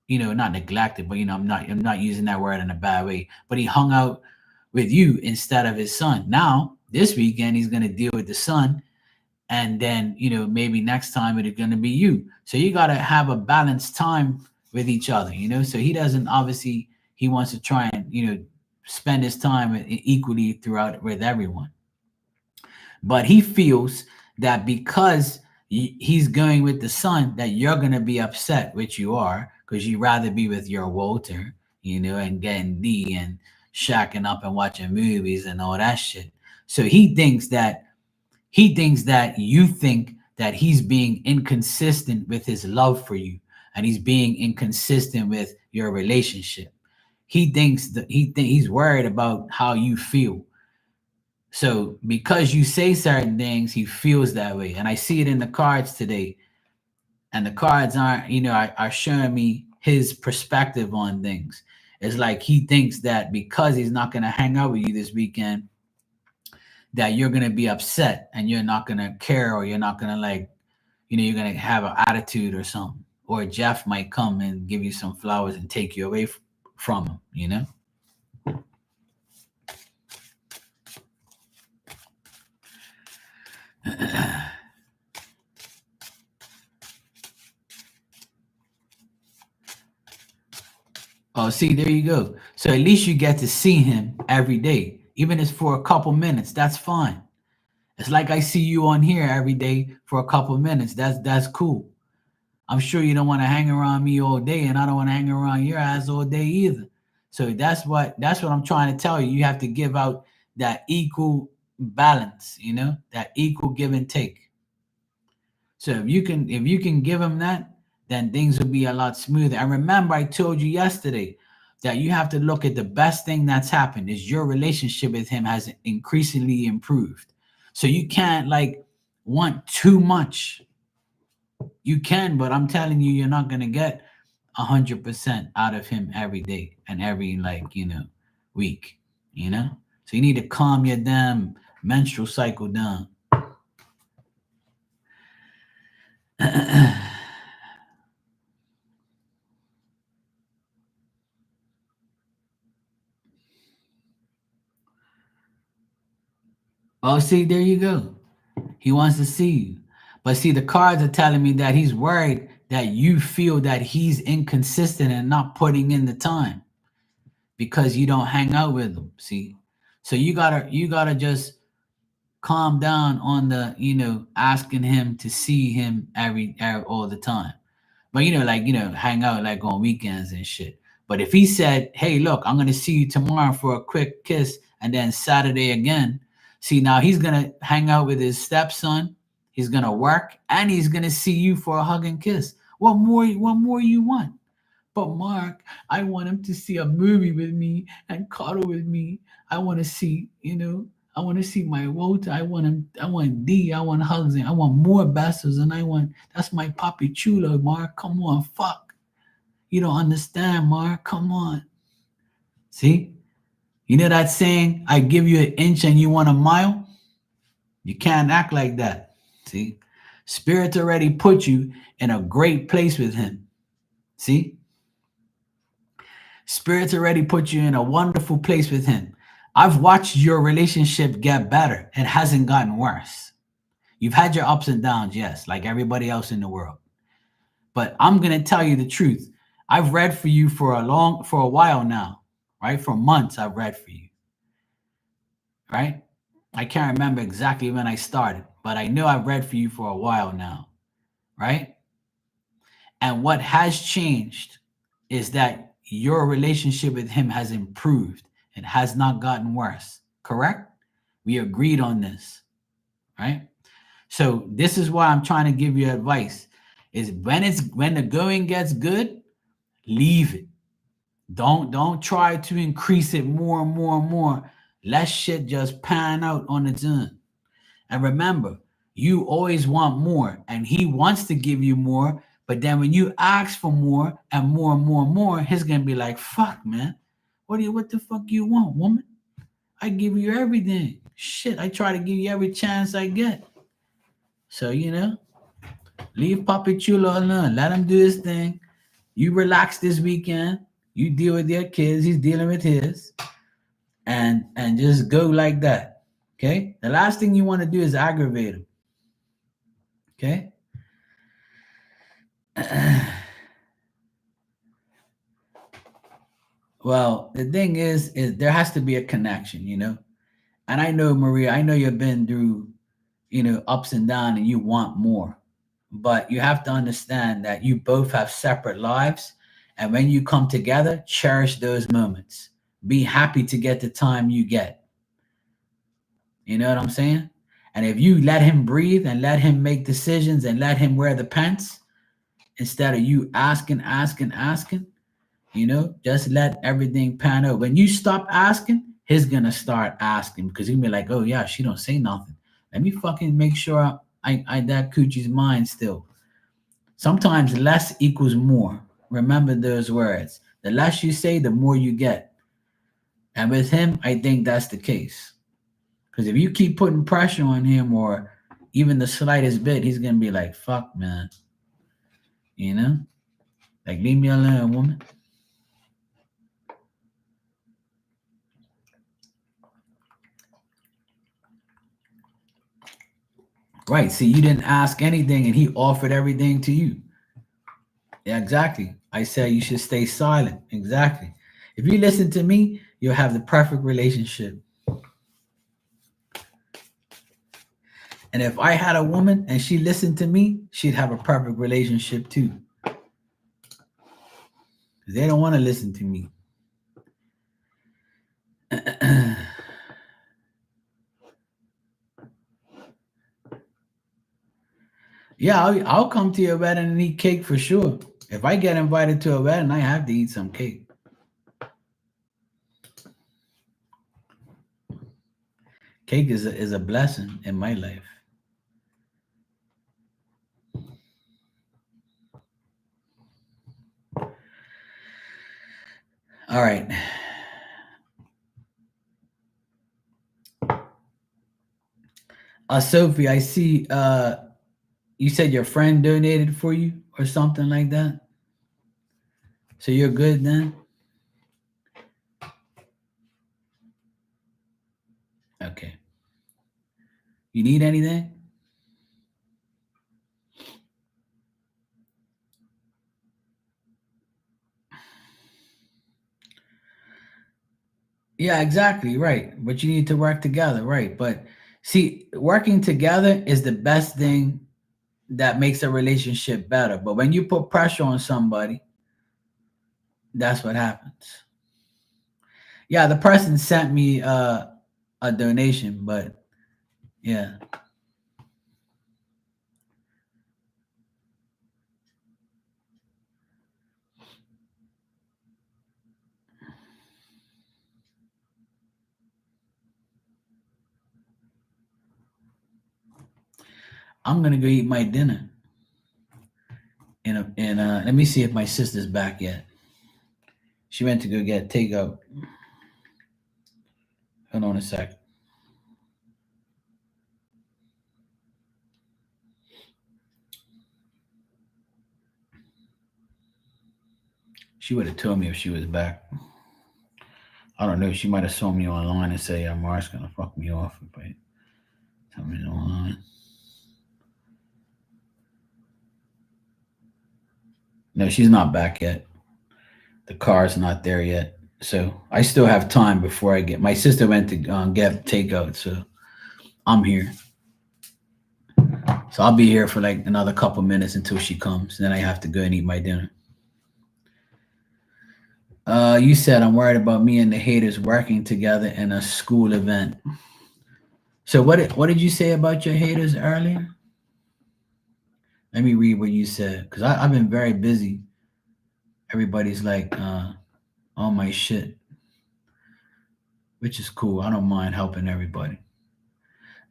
Not neglected, but I'm not using that word in a bad way. But he hung out with you instead of his son. Now this weekend he's gonna deal with the son, and then maybe next time it's going to be you. So you got to have a balanced time with each other. So he doesn't, obviously he wants to try and spend his time equally throughout with everyone, but he feels that because he's going with the son, that you're going to be upset, which you are, because you rather be with your Walter, and getting D and shacking up and watching movies and all that shit. So he thinks that you think that he's being inconsistent with his love for you, and he's being inconsistent with your relationship. He thinks that he's worried about how you feel. So because you say certain things, he feels that way. And I see it in the cards today. And the cards aren't, are showing me his perspective on things. It's like he thinks that because he's not going to hang out with you this weekend, that you're gonna be upset and you're not gonna care, or you're not gonna like, you're gonna have an attitude or something. Or Jeff might come and give you some flowers and take you away from him. Oh, see, there you go. So at least you get to see him every day, even if it's for a couple minutes. That's fine. It's like I see you on here every day for a couple minutes. That's cool. I'm sure you don't want to hang around me all day, and I don't want to hang around your ass all day either. So that's what I'm trying to tell you. You have to give out that equal balance, that equal give and take. So if you can give him that, then things will be a lot smoother. And remember, I told you yesterday that you have to look at the best thing that's happened is your relationship with him has increasingly improved. So you can't like want too much. You can, but I'm telling you, you're not gonna get 100% out of him every day and every like week. So you need to calm your damn menstrual cycle down. Oh, see, there you go. He wants to see you. But see, the cards are telling me that he's worried that you feel that he's inconsistent and not putting in the time because you don't hang out with him. See? So you gotta just calm down on the, asking him to see him all the time. But like, hang out like on weekends and shit. But if he said, hey, look, I'm gonna see you tomorrow for a quick kiss and then Saturday again, see, now he's gonna hang out with his stepson, he's gonna work, and he's gonna see you for a hug and kiss. What more you want? But Mark, I want him to see a movie with me and cuddle with me. I want to see, I want to see my Walter. I want D. I want hugs, and I want more besties, and that's my papi chulo, Mark. Come on, fuck. You don't understand, Mark. Come on. See? You know that saying, I give you an inch and you want a mile? You can't act like that. See? Spirit already put you in a great place with him. See? Spirit's already put you in a wonderful place with him. I've watched your relationship get better. It hasn't gotten worse. You've had your ups and downs, yes, like everybody else in the world. But I'm going to tell you the truth. I've read for you for a while now, right? For months I've read for you. Right? I can't remember exactly when I started, but I know I've read for you for a while now, right? And what has changed is that your relationship with him has improved and has not gotten worse. Correct? We agreed on this, right? So this is why I'm trying to give you advice. Is when the going gets good, leave it. Don't try to increase it more and more. Let shit just pan out on its own. And remember, You always want more, and he wants to give you more. But then when you ask for more and more and more and more, he's gonna be like, "Fuck, man, what the fuck you want, woman? I give you everything. Shit, I try to give you every chance I get. So leave Papi Chulo alone. Let him do his thing. You relax this weekend. You deal with your kids. He's dealing with his, and just go like that. Okay. The last thing you want to do is aggravate him. Okay. Well, the thing is there has to be a connection. And I know, Maria, I know you've been through, ups and downs, and you want more. But you have to understand that you both have separate lives. And when you come together, cherish those moments. Be happy to get the time you get. You know what I'm saying? And if you let him breathe and let him make decisions and let him wear the pants instead of you asking, just let everything pan out. When you stop asking, he's gonna start asking because he'll be like, "Oh yeah, she don't say nothing. Let me fucking make sure I that coochie's mine still." Sometimes less equals more. Remember those words. The less you say, the more you get. And with him, I think that's the case. Because if you keep putting pressure on him or even the slightest bit, he's gonna be like, "Fuck, man," you know, like leave me alone, woman. Right. See, you didn't ask anything and he offered everything to you. Yeah, exactly. I said you should stay silent. Exactly. If you listen to me, you'll have the perfect relationship. And if I had a woman and she listened to me, she'd have a perfect relationship too. 'Cause they don't want to listen to me. Yeah, I'll come to your wedding and eat cake for sure. If I get invited to a wedding, I have to eat some cake. Cake is a blessing in my life. All right. Sophie, I see you said your friend donated for you or something like that. So you're good then? Okay. You need anything? Yeah, exactly. Right. But you need to work together. Right. But see, working together is the best thing that makes a relationship better. But when you put pressure on somebody, that's what happens. Yeah, the person sent me a donation, but yeah, I'm gonna go eat my dinner. Let me see if my sister's back yet. She went to go get takeout. Hold on a sec. She would have told me if she was back. I don't know. She might have saw me online and say, "Yeah, Mark's gonna fuck me off," but tell me online. No, she's not back yet. The car's not there yet, so I still have time before I get. My sister went to get takeout, so I'm here. So I'll be here for like another couple minutes until she comes. Then I have to go and eat my dinner. You said I'm worried about me and the haters working together in a school event. So what did you say about your haters earlier? Let me read what you said because I've been very busy. Everybody's like on my shit, which is cool. I don't mind helping everybody.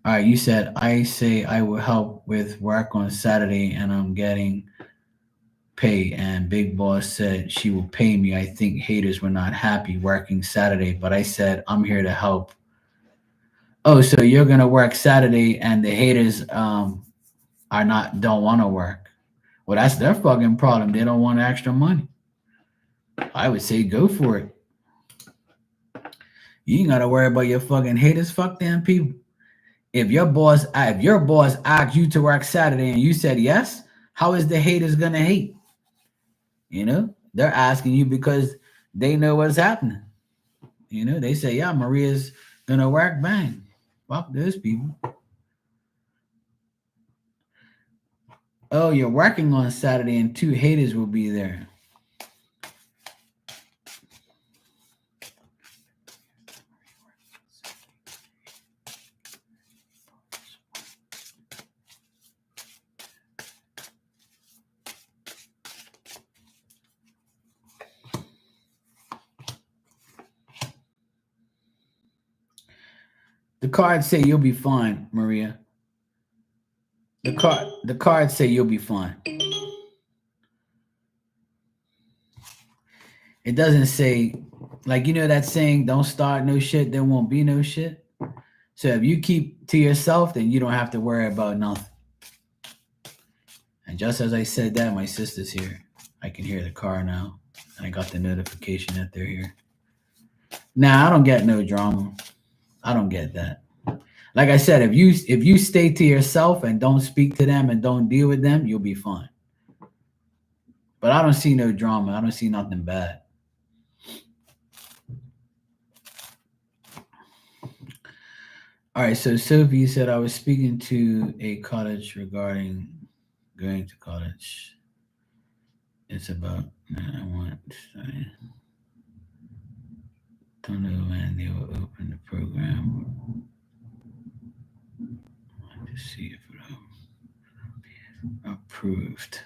All right, you said I say I will help with work on Saturday and I'm getting pay, and Big Boss said she will pay me. I think haters were not happy working Saturday, but I said I'm here to help. Oh, so you're gonna work Saturday and the haters are not don't want to work. Well, that's their fucking problem. They don't want extra money. I would say go for it. You ain't gotta worry about your fucking haters. Fuck them people. If your boss asked you to work Saturday and you said yes, how is the haters gonna hate? They're asking you because they know what's happening. They say, yeah, Maria's gonna work. Bang. Fuck those people. Oh, you're working on Saturday and two haters will be there. The cards say you'll be fine, Maria. The cards say you'll be fine. It doesn't say, like, that saying, don't start no shit, there won't be no shit. So if you keep to yourself, then you don't have to worry about nothing. And just as I said that, my sister's here. I can hear the car now. And I got the notification that they're here. Nah, I don't get no drama. I don't get that. Like I said, if you stay to yourself and don't speak to them and don't deal with them, you'll be fine. But I don't see no drama. I don't see nothing bad. All right, so Sophie said I was speaking to a college regarding going to college. It's about I want. I don't know when they will open the program. To see if it approved.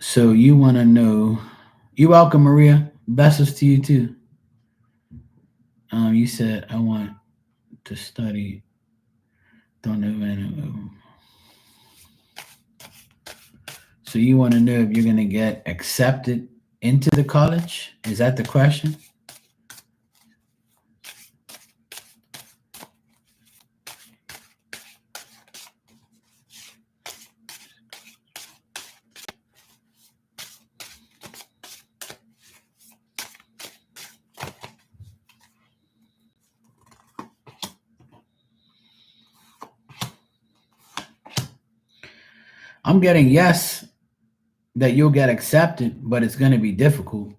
So you want to know? You're welcome, Maria. Blessings to you too. You said I want to study. Don't know when. So you want to know if you're gonna get accepted into the college? Is that the question? I'm getting yes that you'll get accepted, but it's going to be difficult.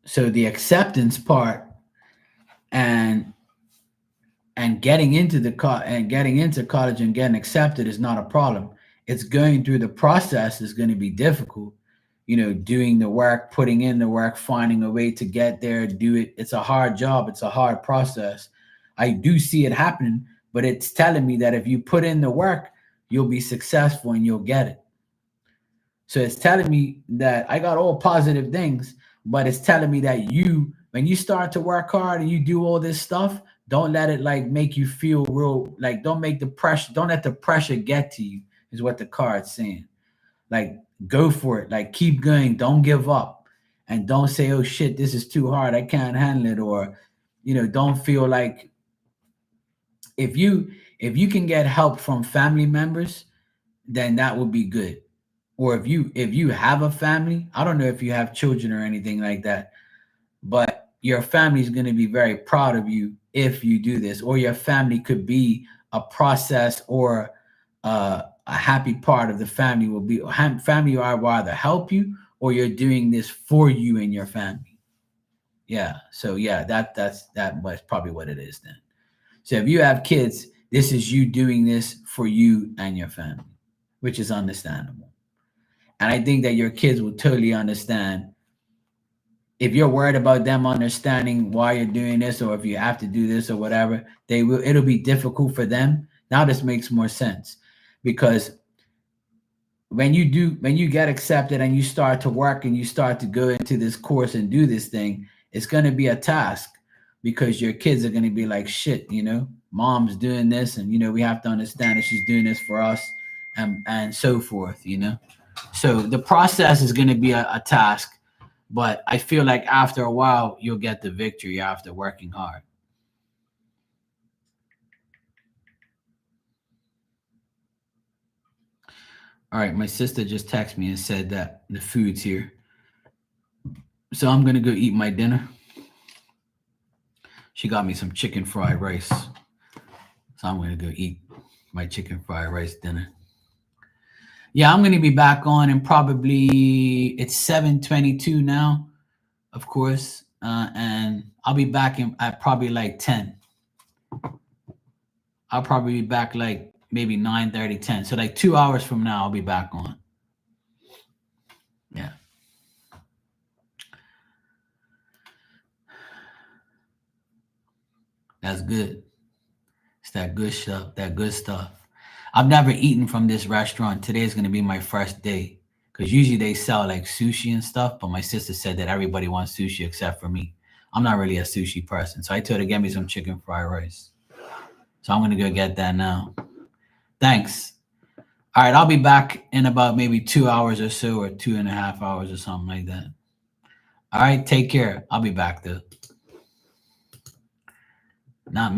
So the acceptance part and getting into getting into college and getting accepted is not a problem. It's going through the process is going to be difficult. Doing the work, putting in the work, finding a way to get there, do it. It's a hard job. It's a hard process. I do see it happening, but it's telling me that if you put in the work, you'll be successful and you'll get it. So it's telling me that I got all positive things, but it's telling me that when you start to work hard and you do all this stuff, don't let it like make you feel real, like don't let the pressure get to you, is what the card's saying. Like go for it, like keep going, don't give up. And don't say, oh shit, this is too hard, I can't handle it. Or, don't feel like if you can get help from family members, then that would be good. Or if you have a family, I don't know if you have children or anything like that, but your family is going to be very proud of you if you do this. Or your family could be a process, or a happy part of the family will be family will either help you or you're doing this for you and your family. Yeah. So yeah, that was probably what it is then. So if you have kids, this is you doing this for you and your family, which is understandable. And I think that your kids will totally understand. If you're worried about them understanding why you're doing this, or if you have to do this or whatever, it'll be difficult for them. Now this makes more sense, because when you get accepted and you start to work and you start to go into this course and do this thing, it's going to be a task because your kids are going to be like, shit, mom's doing this, and we have to understand that she's doing this for us, and so forth. So the process is going to be a task, but I feel like after a while you'll get the victory after working hard. All right, my sister just texted me and said that the food's here. So I'm gonna go eat my dinner. She got me some chicken fried rice. So I'm gonna go eat my chicken fried rice dinner. Yeah, I'm gonna be back on and probably it's 7:22 now, of course. And I'll be back at probably like 10. I'll probably be back like maybe 9:30, 10. So like 2 hours from now I'll be back on. Yeah. That's good. It's that good stuff. That good stuff. I've never eaten from this restaurant. Today is gonna be my first day. Cause usually they sell like sushi and stuff, but my sister said that everybody wants sushi except for me. I'm not really a sushi person, so I told her to get me some chicken fried rice. So I'm gonna go get that now. Thanks. All right, I'll be back in about maybe 2 hours or so, or 2.5 hours or something like that. All right, take care. I'll be back though. Not